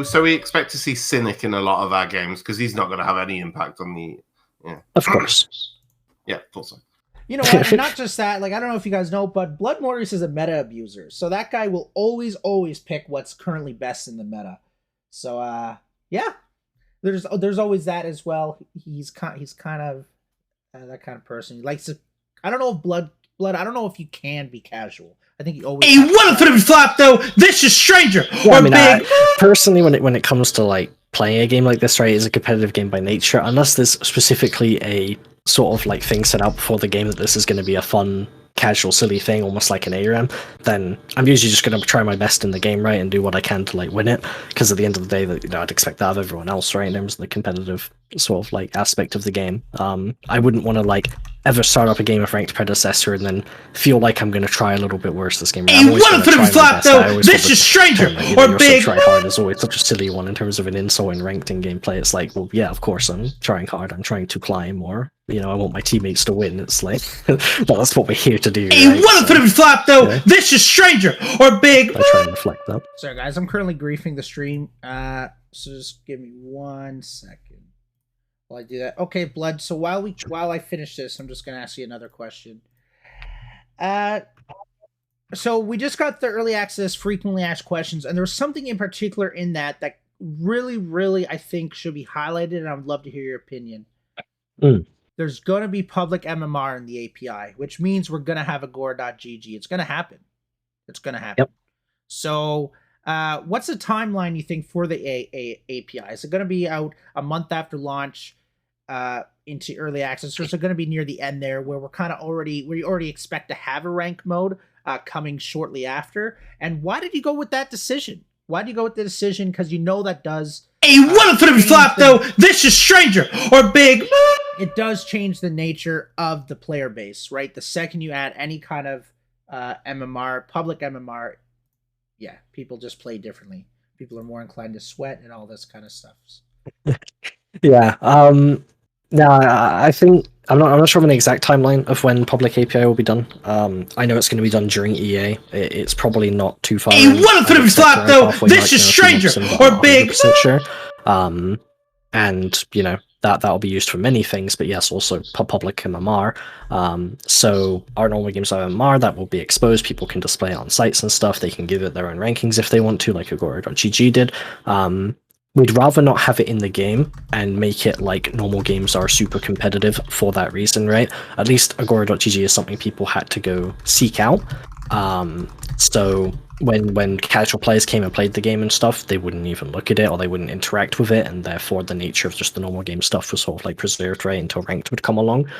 So we expect to see Cynic in a lot of our games, because he's not going to have any impact on the. Yeah. Of course. Yeah, thought so. You know what? And not just that. Like, I don't know if you guys know, but Bloodmordius is a meta abuser, so that guy will always pick what's currently best in the meta. So yeah. There's always that as well. He's kind of that kind of person. He likes to. I don't know if blood. I don't know if you can be casual. I think you always. Hey, one for the flop though. This is Stranger or Big. Personally, when it comes to like playing a game like this, right, it's a competitive game by nature. Unless there's specifically a sort of like thing set out before the game that this is going to be a fun, casual, silly thing, almost like an ARAM, then I'm usually just going to try my best in the game, right, and do what I can to like win it, because at the end of the day, that I'd expect that of everyone else, right, in terms of the competitive sort of like aspect of the game. I wouldn't want to like ever start up a game of ranked Predecessor and then feel like I'm going to try a little bit worse this game. Hey, one for the flop though. This is Stranger or Big. Try hard is always such a silly one in terms of an insult in ranked in gameplay. It's like, well, yeah, of course I'm trying hard. I'm trying to climb, or I want my teammates to win. It's like, that's what we're here to do. Hey, right? One for the flop though. Yeah. This is Stranger or Big. I try and reflect that. Sorry guys, I'm currently griefing the stream. So just give me 1 second while I do that. Okay, Blood. So while I finish this, I'm just gonna ask you another question. So we just got the early access frequently asked questions, and there was something in particular in that really, really I think should be highlighted, and I would love to hear your opinion. There's going to be public MMR in the API, which means we're going to have a gore.gg. It's going to happen. Yep. So What's the timeline you think for the API? Is it going to be out a month after launch into early access, or is it going to be near the end there, where we already expect to have a rank mode coming shortly after? And why did you go with that decision? Why did you go with the decision? Because you know that does. Hey, one flip flop though. This is Stranger or Big. It does change the nature of the player base, right? The second you add any kind of MMR, public MMR, yeah, people just play differently. People are more inclined to sweat and all this kind of stuff. Yeah. No, I think I'm not sure of an exact timeline of when public API will be done. I know it's going to be done during EA. It's probably not too far. Hey, one flip flop though. This is Stranger or Big. Sure. And that'll be used for many things, but yes, also public MMR. So our normal games are MMR that will be exposed. People can display it on sites and stuff. They can give it their own rankings if they want to, like Agora.gg did. We'd rather not have it in the game and make it like normal games are super competitive for that reason, right? At least Agora.gg is something people had to go seek out. So when casual players came and played the game and stuff, they wouldn't even look at it or they wouldn't interact with it, and therefore the nature of just the normal game stuff was sort of like preserved, right, until ranked would come along,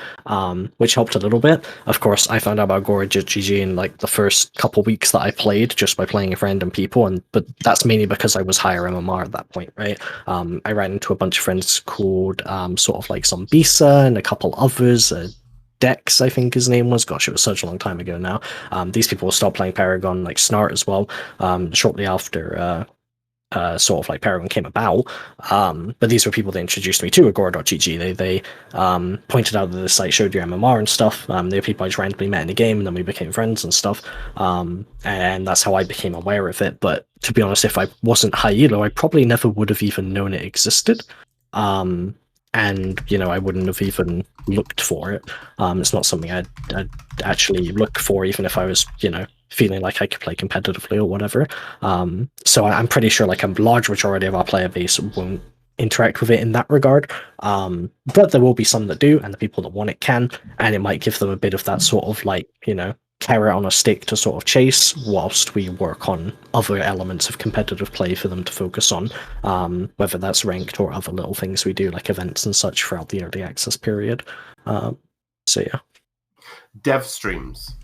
which helped a little bit. Of course, I found out about Agora.gg in like the first couple weeks that I played just by playing with random people, but that's mainly because I was higher MMR at that point, right? I ran into a bunch of friends called sort of like Zombisa and a couple others. Dex, I think his name was. Gosh, it was such a long time ago now. These people stopped playing Paragon, like Snart as well, shortly after sort of like Paragon came about. But these were people that introduced me to Agora.gg. They pointed out that the site showed your MMR and stuff. They were people I just randomly met in the game, and then we became friends and stuff. And that's how I became aware of it. But to be honest, if I wasn't high elo, I probably never would have even known it existed. And I wouldn't have even looked for it. It's not something I'd actually look for, even if I was, feeling like I could play competitively or whatever. So I'm pretty sure like a large majority of our player base won't interact with it in that regard. But there will be some that do, and the people that want it can, and it might give them a bit of that sort of like, carrot on a stick to sort of chase whilst we work on other elements of competitive play for them to focus on, whether that's ranked or other little things we do like events and such throughout the early access period. So yeah. Dev streams.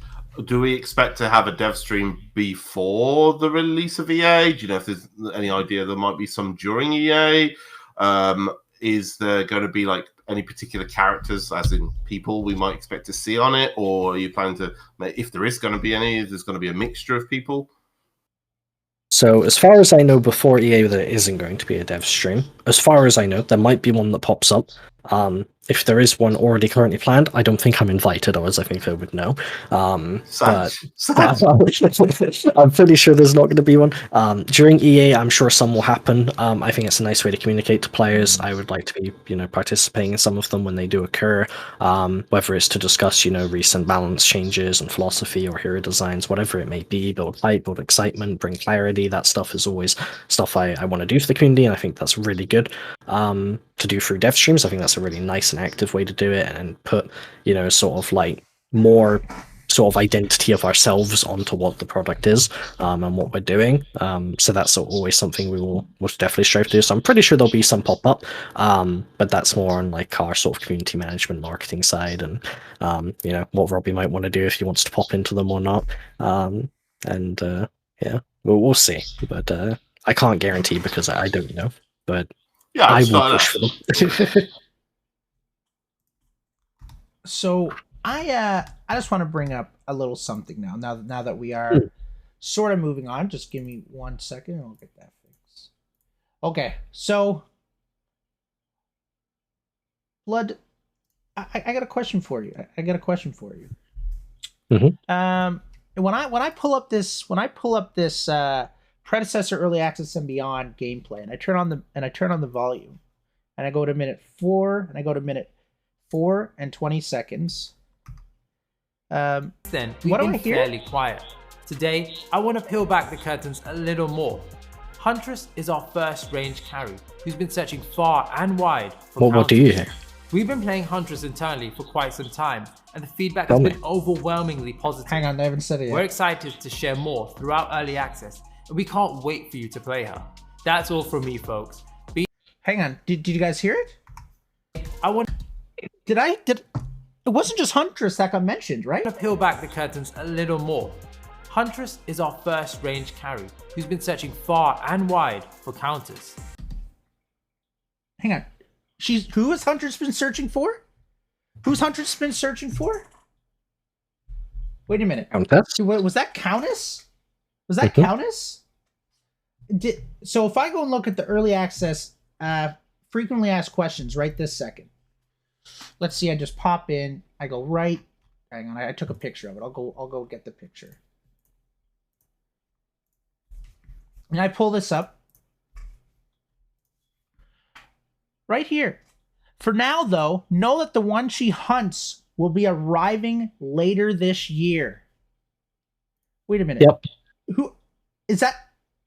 Do we expect to have a dev stream before the release of EA? Do you know if there's any idea there might be some during EA? Is there going to be like any particular characters, as in people, we might expect to see on it? Or are you planning to, if there is going to be any, there's going to be a mixture of people? So as far as I know, before EA, there isn't going to be a dev stream. As far as I know, there might be one that pops up. If there is one already currently planned, I don't think I'm invited, or as I think they would know. But I'm pretty sure there's not going to be one. During EA, I'm sure some will happen. I think it's a nice way to communicate to players. I would like to be, participating in some of them when they do occur, whether it's to discuss, recent balance changes and philosophy or hero designs, whatever it may be, build hype, build excitement, bring clarity. That stuff is always stuff I want to do for the community, and I think that's really good to do through dev streams. I think that's a really nice and active way to do it, and put sort of like more sort of identity of ourselves onto what the product is, and what we're doing. So that's always something we will definitely strive to do. So I'm pretty sure there'll be some pop up, but that's more on like our sort of community management marketing side, and what Robbie might want to do if he wants to pop into them or not. Yeah, we'll see, but I can't guarantee because I don't know, but yeah, I will push for them. So I just want to bring up a little something now that we are sort of moving on. Just give me 1 second and I'll get that fixed. Okay, so Blood, I got a question for you. Mm-hmm. When I pull up this Predecessor Early Access and Beyond gameplay, and I turn on the volume, and I go to minute 4, and I go to minute 4 and 20 seconds. Then we've what do been I hear? fairly quiet. Today, I want to peel back the curtains a little more. Huntress is our first range carry, who's been searching far and wide for What do you hear? We've been playing Huntress internally for quite some time, and the feedback has been overwhelmingly positive. Hang on, I haven't said it yet. We're excited to share more throughout early access and we can't wait for you to play her. That's all from me, folks. Hang on. Did you guys hear it? I want Did it wasn't just Huntress that got mentioned, right? to peel back the curtains a little more. Huntress is our first range carry, who's been searching far and wide for counters. Hang on. Who has Huntress been searching for? Who's Huntress been searching for? Wait a minute. Countess? Was that Countess? Was that Countess? So if I go and look at the early access frequently asked questions right this second. Let's see, I just pop in, I go right. Hang on, I took a picture of it. I'll go get the picture. And I pull this up. Right here. For now, though, know that the one she hunts will be arriving later this year. Wait a minute. Yep. Who is that?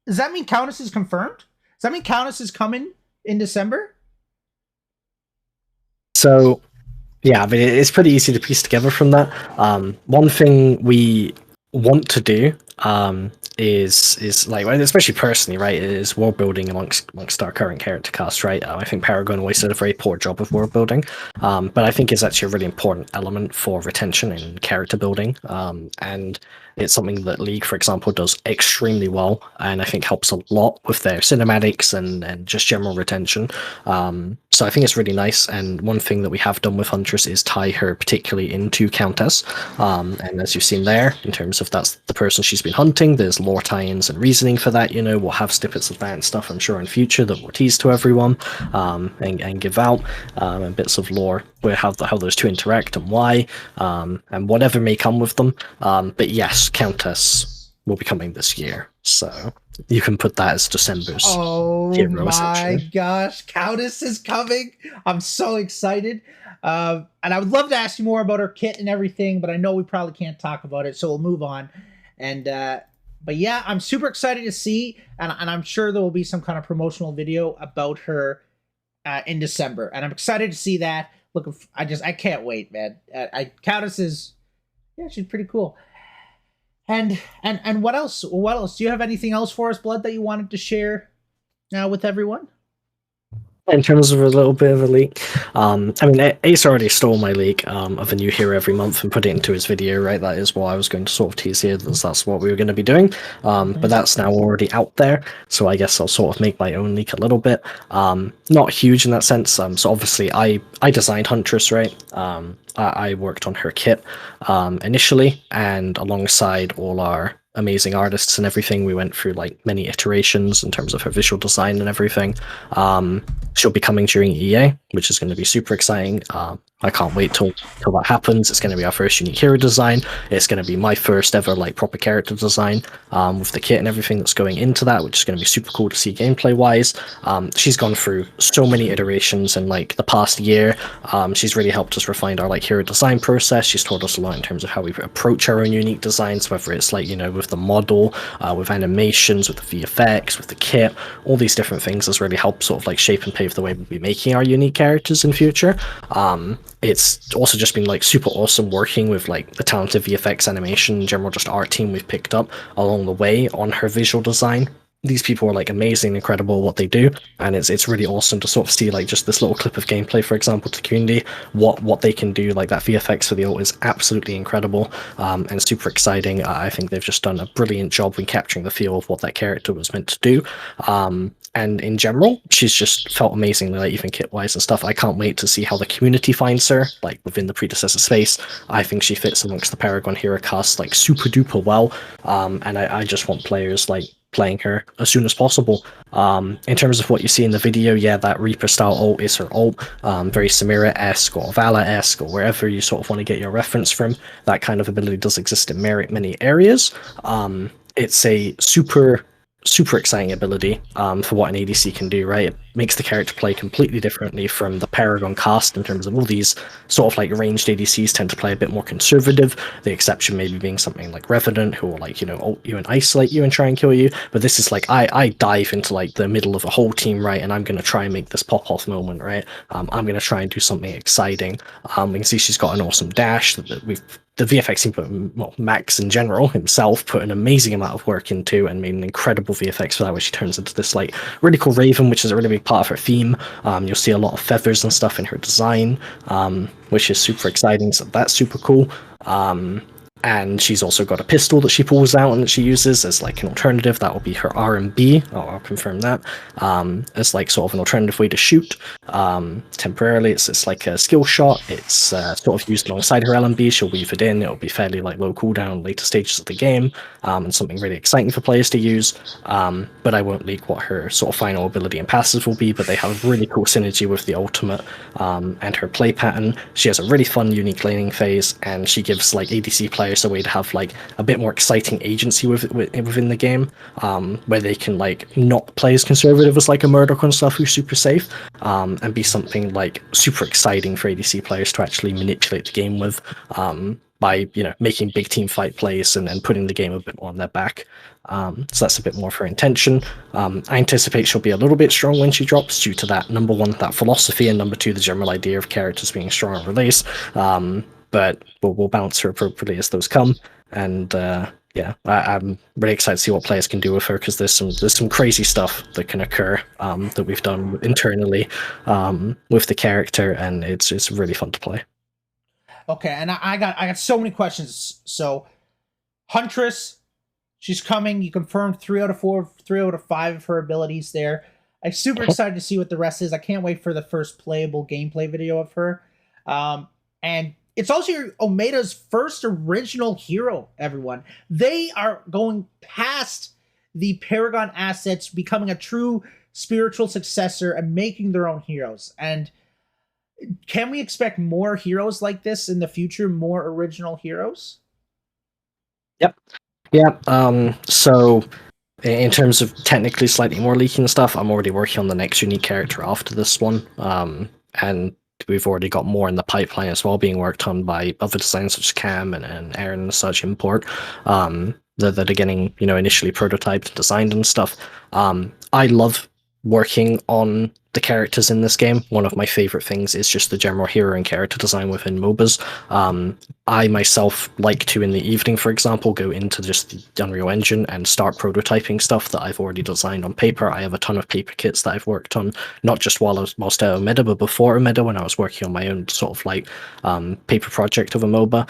Does that mean Countess is confirmed? Does that mean Countess is coming in December? So, yeah, but it's pretty easy to piece together from that. One thing we want to do is like, especially personally, right, is world building amongst our current character cast, right? I think Paragon always did a very poor job of world building, but I think it's actually a really important element for retention and character building, and it's something that League, for example, does extremely well, and I think helps a lot with their cinematics and just general retention. So I think it's really nice, and one thing that we have done with Huntress is tie her particularly into Countess, and as you've seen there, in terms of that's the person she's been hunting, there's lore tie-ins and reasoning for that. You know, we'll have snippets of that and stuff, I'm sure, in future that we'll tease to everyone, and give out, and bits of lore where how those two interact and why, and whatever may come with them. But yes, Countess will be coming this year, so you can put that as December's hero, my gosh, Countess is coming. I'm so excited. And I would love to ask you more about her kit and everything, but I know we probably can't talk about it, so we'll move on. And but yeah, I'm super excited to see, and I'm sure there will be some kind of promotional video about her in December, and I'm excited to see that. Look, I can't wait, man. Countess is, yeah, she's pretty cool. And what else? What else? Do you have anything else for us, Blood, that you wanted to share with everyone? In terms of a little bit of a leak, I mean, Ace already stole my leak of a new hero every month and put it into his video, right? That is what I was going to sort of tease here, that's what we were going to be doing, but that's now already out there, so I guess I'll sort of make my own leak a little bit. Not huge in that sense, so obviously I designed Huntress, right? I worked on her kit initially, and alongside all our amazing artists and everything, we went through like many iterations in terms of her visual design and everything. She'll be coming during EA, which is going to be super exciting. I can't wait till that happens. It's going to be our first unique hero design. It's going to be my first ever like proper character design with the kit and everything that's going into that, which is going to be super cool to see gameplay wise. She's gone through so many iterations in like the past year. She's really helped us refine our like hero design process. She's taught us a lot in terms of how we approach our own unique designs, whether it's like, you know, with the model, with animations, with the VFX, with the kit, all these different things has really helped sort of like shape and pave the way we'll be making our unique characters in future. It's also just been like super awesome working with like the talented VFX animation, general just art team we've picked up along the way on her visual design. These people are like amazing, incredible at what they do, and it's really awesome to sort of see like just this little clip of gameplay, for example, to community, what they can do. Like that VFX for the ult is absolutely incredible, and super exciting. I think they've just done a brilliant job in capturing the feel of what that character was meant to do. And in general, she's just felt amazingly, like even kit-wise and stuff. I can't wait to see how the community finds her, like within the Predecessor space. I think she fits amongst the Paragon hero cast like super duper well, and I just want players like playing her as soon as possible. In terms of what you see in the video, yeah, that Reaper style ult is her ult, very Samira-esque or Vala-esque or wherever you sort of want to get your reference from. That kind of ability does exist in many areas. It's a super exciting ability for what an ADC can do, right? It makes the character play completely differently from the Paragon cast in terms of all these sort of like ranged ADCs tend to play a bit more conservative, the exception maybe being something like Revenant, who will like, you know, ult you and isolate you and try and kill you, but this is like, I dive into like the middle of a whole team, right, and I'm going to try and make this pop-off moment, right? I'm going to try and do something exciting. We can see she's got an awesome dash that we've the VFX he put, well, Max in general himself put an amazing amount of work into and made an incredible VFX for that, which she turns into this like really cool raven, which is a really big part of her theme. You'll see a lot of feathers and stuff in her design, which is super exciting. So that's super cool. And she's also got a pistol that she pulls out and that she uses as like an alternative. That will be her R&B. I'll confirm that. As like sort of an alternative way to shoot. Temporarily, it's like a skill shot. It's sort of used alongside her LMB. She'll weave it in. It'll be fairly like low cooldown later stages of the game, and something really exciting for players to use. But I won't leak what her sort of final ability and passive will be. But they have really cool synergy with the ultimate and her play pattern. She has a really fun, unique laning phase, and she gives like ADC players a way to have like a bit more exciting agency within the game, where they can like not play as conservative as like a Murdoch and stuff who's super safe, and be something like super exciting for ADC players to actually manipulate the game with, by making big team fight plays and putting the game a bit more on their back. So that's a bit more of her intention. I anticipate she'll be a little bit strong when she drops due to that, number one, that philosophy, and number two, the general idea of characters being strong on release. But we'll bounce her appropriately as those come. And I'm really excited to see what players can do with her, because there's some crazy stuff that can occur that we've done internally with the character, and it's really fun to play. Okay, and I got so many questions. So, Huntress, she's coming. You confirmed 3 out of 4, 3 out of 5 of her abilities there. I'm super excited to see what the rest is. I can't wait for the first playable gameplay video of her. And it's also Omeda's first original hero, everyone. They are going past the Paragon assets, becoming a true spiritual successor and making their own heroes. And can we expect more heroes like this in the future, more original heroes? Yep. Yeah. So in terms of technically slightly more leaking stuff, I'm already working on the next unique character after this one. And we've already got more in the pipeline as well, being worked on by other designers such as Cam and Aaron and such import, that are getting initially prototyped and designed and stuff. I love working on the characters in this game. One of my favorite things is just the general hero and character design within MOBAs. I myself like to, in the evening, for example, go into just the Unreal Engine and start prototyping stuff that I've already designed on paper. I have a ton of paper kits that I've worked on, not just whilst at Omeda, but before Omeda, when I was working on my own sort of like paper project of a MOBA.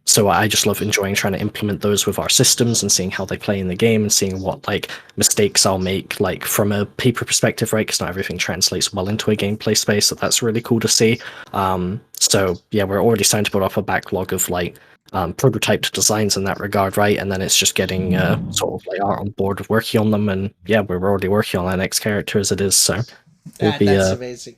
So I just love enjoying trying to implement those with our systems and seeing how they play in the game and seeing what like mistakes I'll make like from a paper perspective, right? Because not everything translates well into a gameplay space, so that's really cool to see. So yeah, we're already starting to build up a backlog of like prototyped designs in that regard, right? And then it's just getting sort of like art on board with working on them, and yeah, we're already working on our next character as it is. So That's amazing.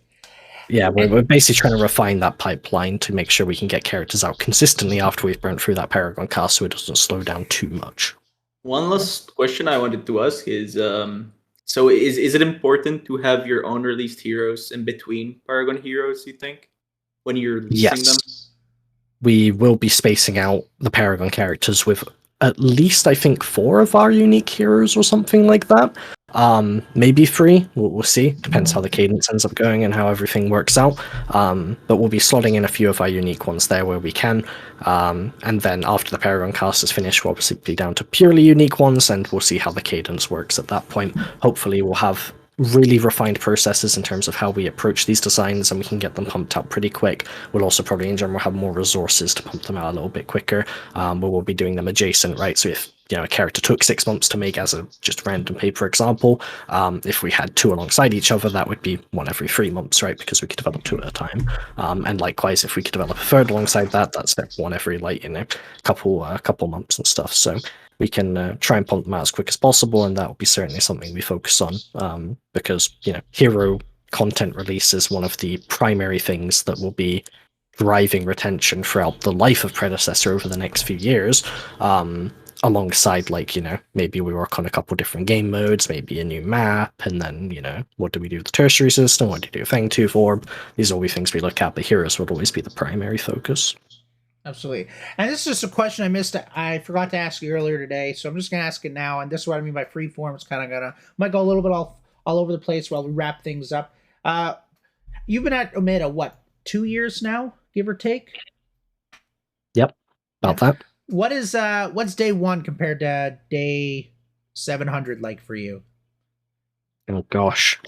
Yeah, we're basically trying to refine that pipeline to make sure we can get characters out consistently after we've burnt through that Paragon cast, so it doesn't slow down too much. One last question I wanted to ask is, so is it important to have your own released heroes in between Paragon heroes, you think, when you're releasing them? We will be spacing out the Paragon characters with at least, I think, 4 of our unique heroes or something like that. Maybe 3. We'll see. Depends how the cadence ends up going and how everything works out. But we'll be slotting in a few of our unique ones there where we can. And then after the Paragon cast is finished, we'll obviously be down to purely unique ones, and we'll see how the cadence works at that point. Hopefully we'll have really refined processes in terms of how we approach these designs, and we can get them pumped out pretty quick. We'll also probably in general have more resources to pump them out a little bit quicker, but we'll be doing them adjacent, right? So if a character took 6 months to make as a just random paper example, if we had 2 alongside each other, that would be 1 every 3 months, right? Because we could develop 2 at a time. And likewise, if we could develop a third alongside that, that's 1 every couple months and stuff. So we can try and pump them out as quick as possible, and that will be certainly something we focus on, because hero content release is one of the primary things that will be driving retention throughout the life of Predecessor over the next few years. Alongside, maybe we work on a couple different game modes, maybe a new map, and then, what do we do with the tertiary system? What do you do with Fangtooth Orb? These are all things we look at, but heroes would always be the primary focus. Absolutely. And this is just a question I missed. I forgot to ask you earlier today, so I'm just going to ask it now. And this is what I mean by free form. It's kind of might go a little bit all over the place while we wrap things up. You've been at Omeda, what, 2 years now, give or take? Yep. about that. What's day 1 compared to day 700 like for you? Oh gosh.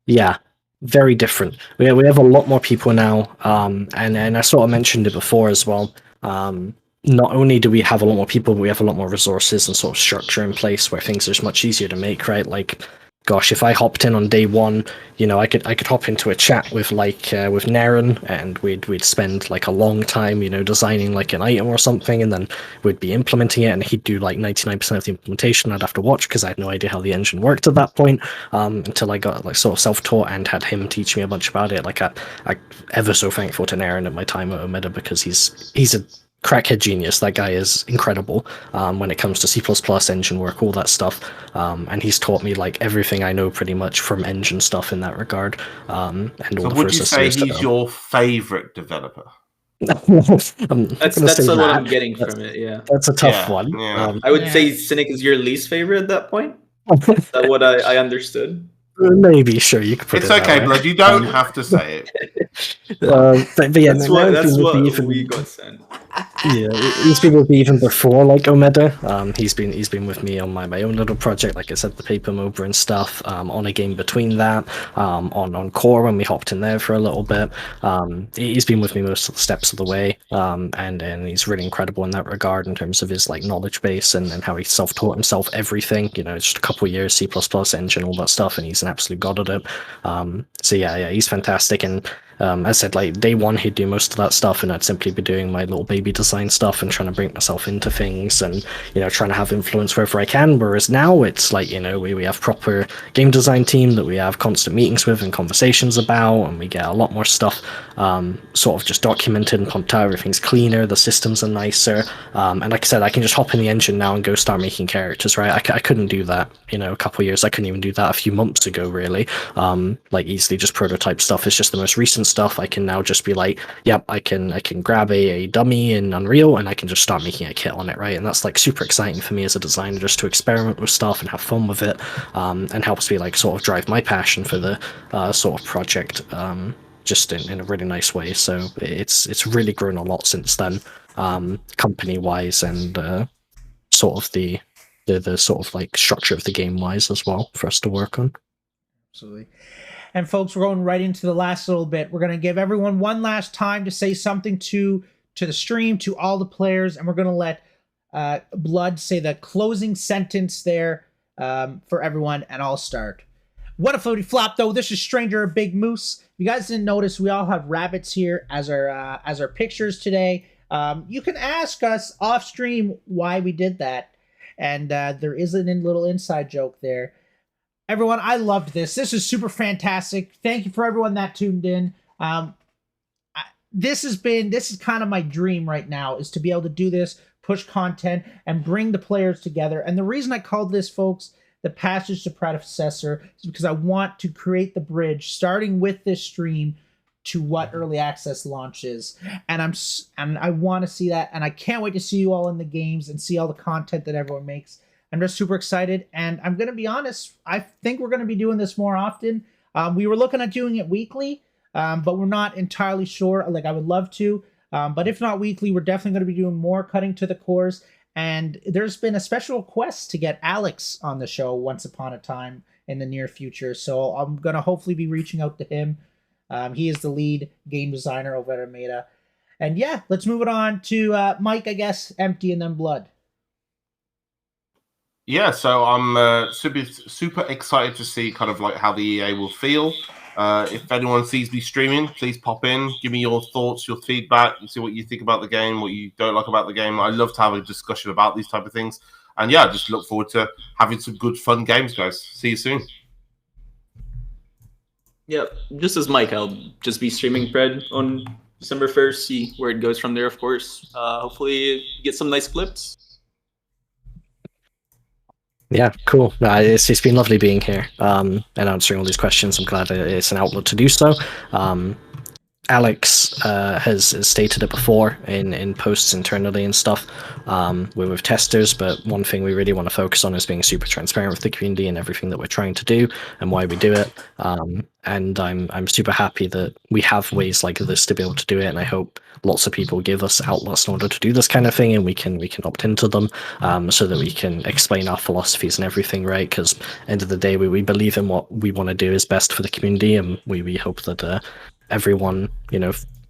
Yeah, very different. We have a lot more people now, and I sort of mentioned it before as well. Not only do we have a lot more people, but we have a lot more resources and sort of structure in place where things are just much easier to make, right? Like, gosh, if I hopped in on day 1, I could hop into a chat with with Naren, and we'd spend like a long time, designing like an item or something, and then we'd be implementing it, and he'd do like 99% of the implementation. I'd have to watch because I had no idea how the engine worked at that point, until I got like sort of self-taught and had him teach me a bunch about it. Like I ever so thankful to Naren at my time at Omeda, because he's a crackhead genius. That guy is incredible when it comes to C++ engine work, all that stuff, and he's taught me like everything I know pretty much from engine stuff in that regard. And all So the would you say processes he's your favorite developer? That's what I'm getting from it. Yeah, that's a tough one. Yeah. I would say Cynic is your least favorite at that point. Is that what I understood? Maybe, sure, you could put It's it that okay, way. Blood. You don't have to say it. But yeah, That's Naren's been with me what we got sent. Yeah, he's been with me even before like Omeda. He's been with me on my own little project, like I said, the Paper MOBA and stuff. On a game between that, on Core when we hopped in there for a little bit. He's been with me most of the steps of the way, and he's really incredible in that regard in terms of his like knowledge base and how he self-taught himself everything. Just a couple of years C++ engine, all that stuff, and he's an absolute god at it. So yeah, he's fantastic. And as I said, like day 1, he'd do most of that stuff, and I'd simply be doing my little baby design stuff and trying to bring myself into things, and trying to have influence wherever I can. Whereas now it's like we have proper game design team that we have constant meetings with and conversations about, and we get a lot more stuff sort of just documented and pumped out. Everything's cleaner, the systems are nicer, and like I said, I can just hop in the engine now and go start making characters. Right, I couldn't do that a couple of years. I couldn't even do that a few months ago, really. Like easily just prototype stuff. It's just the most recent stuff. I can now just be like, yep, I can grab a dummy in Unreal and I can just start making a kit on it, right? And that's like super exciting for me as a designer, just to experiment with stuff and have fun with it, and helps me like sort of drive my passion for the sort of project just in a really nice way. So it's really grown a lot since then, company wise, and sort of the sort of like structure of the game wise as well for us to work on. Absolutely. And folks, we're going right into the last little bit. We're going to give everyone one last time to say something to the stream, to all the players, and we're going to let Blood say the closing sentence there for everyone, and I'll start. What a floaty flop, though. This is Stranger Big Moose. If you guys didn't notice, we all have rabbits here as our pictures today. You can ask us off stream why we did that, and there is a little inside joke there. Everyone, I loved this. This is super fantastic. Thank you for everyone that tuned in. This is kind of my dream right now, is to be able to do this, push content, and bring the players together. And the reason I called this, folks, the Passage to Predecessor, is because I want to create the bridge, starting with this stream, to what early access launch is. And I want to see that, and I can't wait to see you all in the games and see all the content that everyone makes. I'm just super excited, and I'm going to be honest, I think we're going to be doing this more often. We were looking at doing it weekly, but we're not entirely sure. Like, I would love to, but if not weekly, we're definitely going to be doing more cutting to the cores. And there's been a special request to get Alex on the show once upon a time in the near future, so I'm going to hopefully be reaching out to him. He is the lead game designer over at Omeda. And yeah, let's move it on to Mike, I guess, Empty, and then Blood. Yeah, so I'm super excited to see kind of like how the EA will feel. If anyone sees me streaming, please pop in, give me your thoughts, your feedback, and see what you think about the game, what you don't like about the game. I love to have a discussion about these type of things. And yeah, just look forward to having some good, fun games, guys. See you soon. Yeah, just as Mike, I'll just be streaming Pred on December 1st, see where it goes from there, of course. Hopefully get some nice clips. Yeah, cool. It's been lovely being here and answering all these questions. I'm glad it's an outlet to do so. Alex has stated it before in posts internally and stuff. We're with testers, but one thing we really want to focus on is being super transparent with the community and everything that we're trying to do and why we do it. And I'm super happy that we have ways like this to be able to do it, and I hope lots of people give us outlets in order to do this kind of thing, and we can opt into them, so that we can explain our philosophies and everything, right? Because end of the day, we believe in what we want to do is best for the community, and we hope that everyone,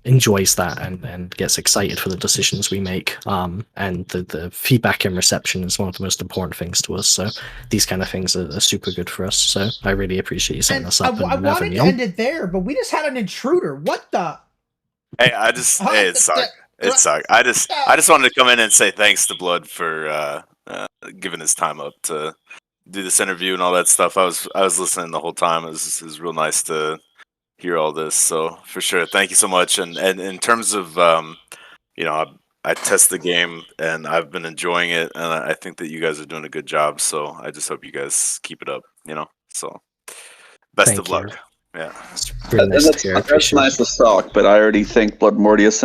enjoys that and gets excited for the decisions we make. And the feedback and reception is one of the most important things to us. So these kind of things are super good for us. So I really appreciate you setting us up. I wanted to end it there, but we just had an intruder. What the? Hey, it sucked. It sucked. I just wanted to come in and say thanks to Blood for giving his time up to do this interview and all that stuff. I was listening the whole time. It was real nice to hear all this. So for sure, thank you so much. And in terms of I test the game and I've been enjoying it, and I think that you guys are doing a good job. So I just hope you guys keep it up. So best of luck. Yeah, it's really nice to hear. That's nice to talk, but I already thanked Bloodmordius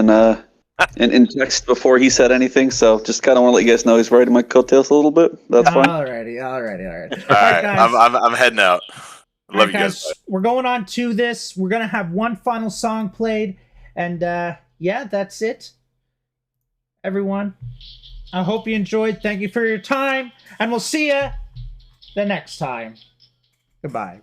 in text before he said anything. So just kind of want to let you guys know he's riding my coattails a little bit. That's fine. Alrighty. All right, I'm heading out. Love you guys. We're going on to this. We're gonna have one final song played, and that's it. Everyone, I hope you enjoyed. Thank you for your time, and we'll see you the next time. Goodbye.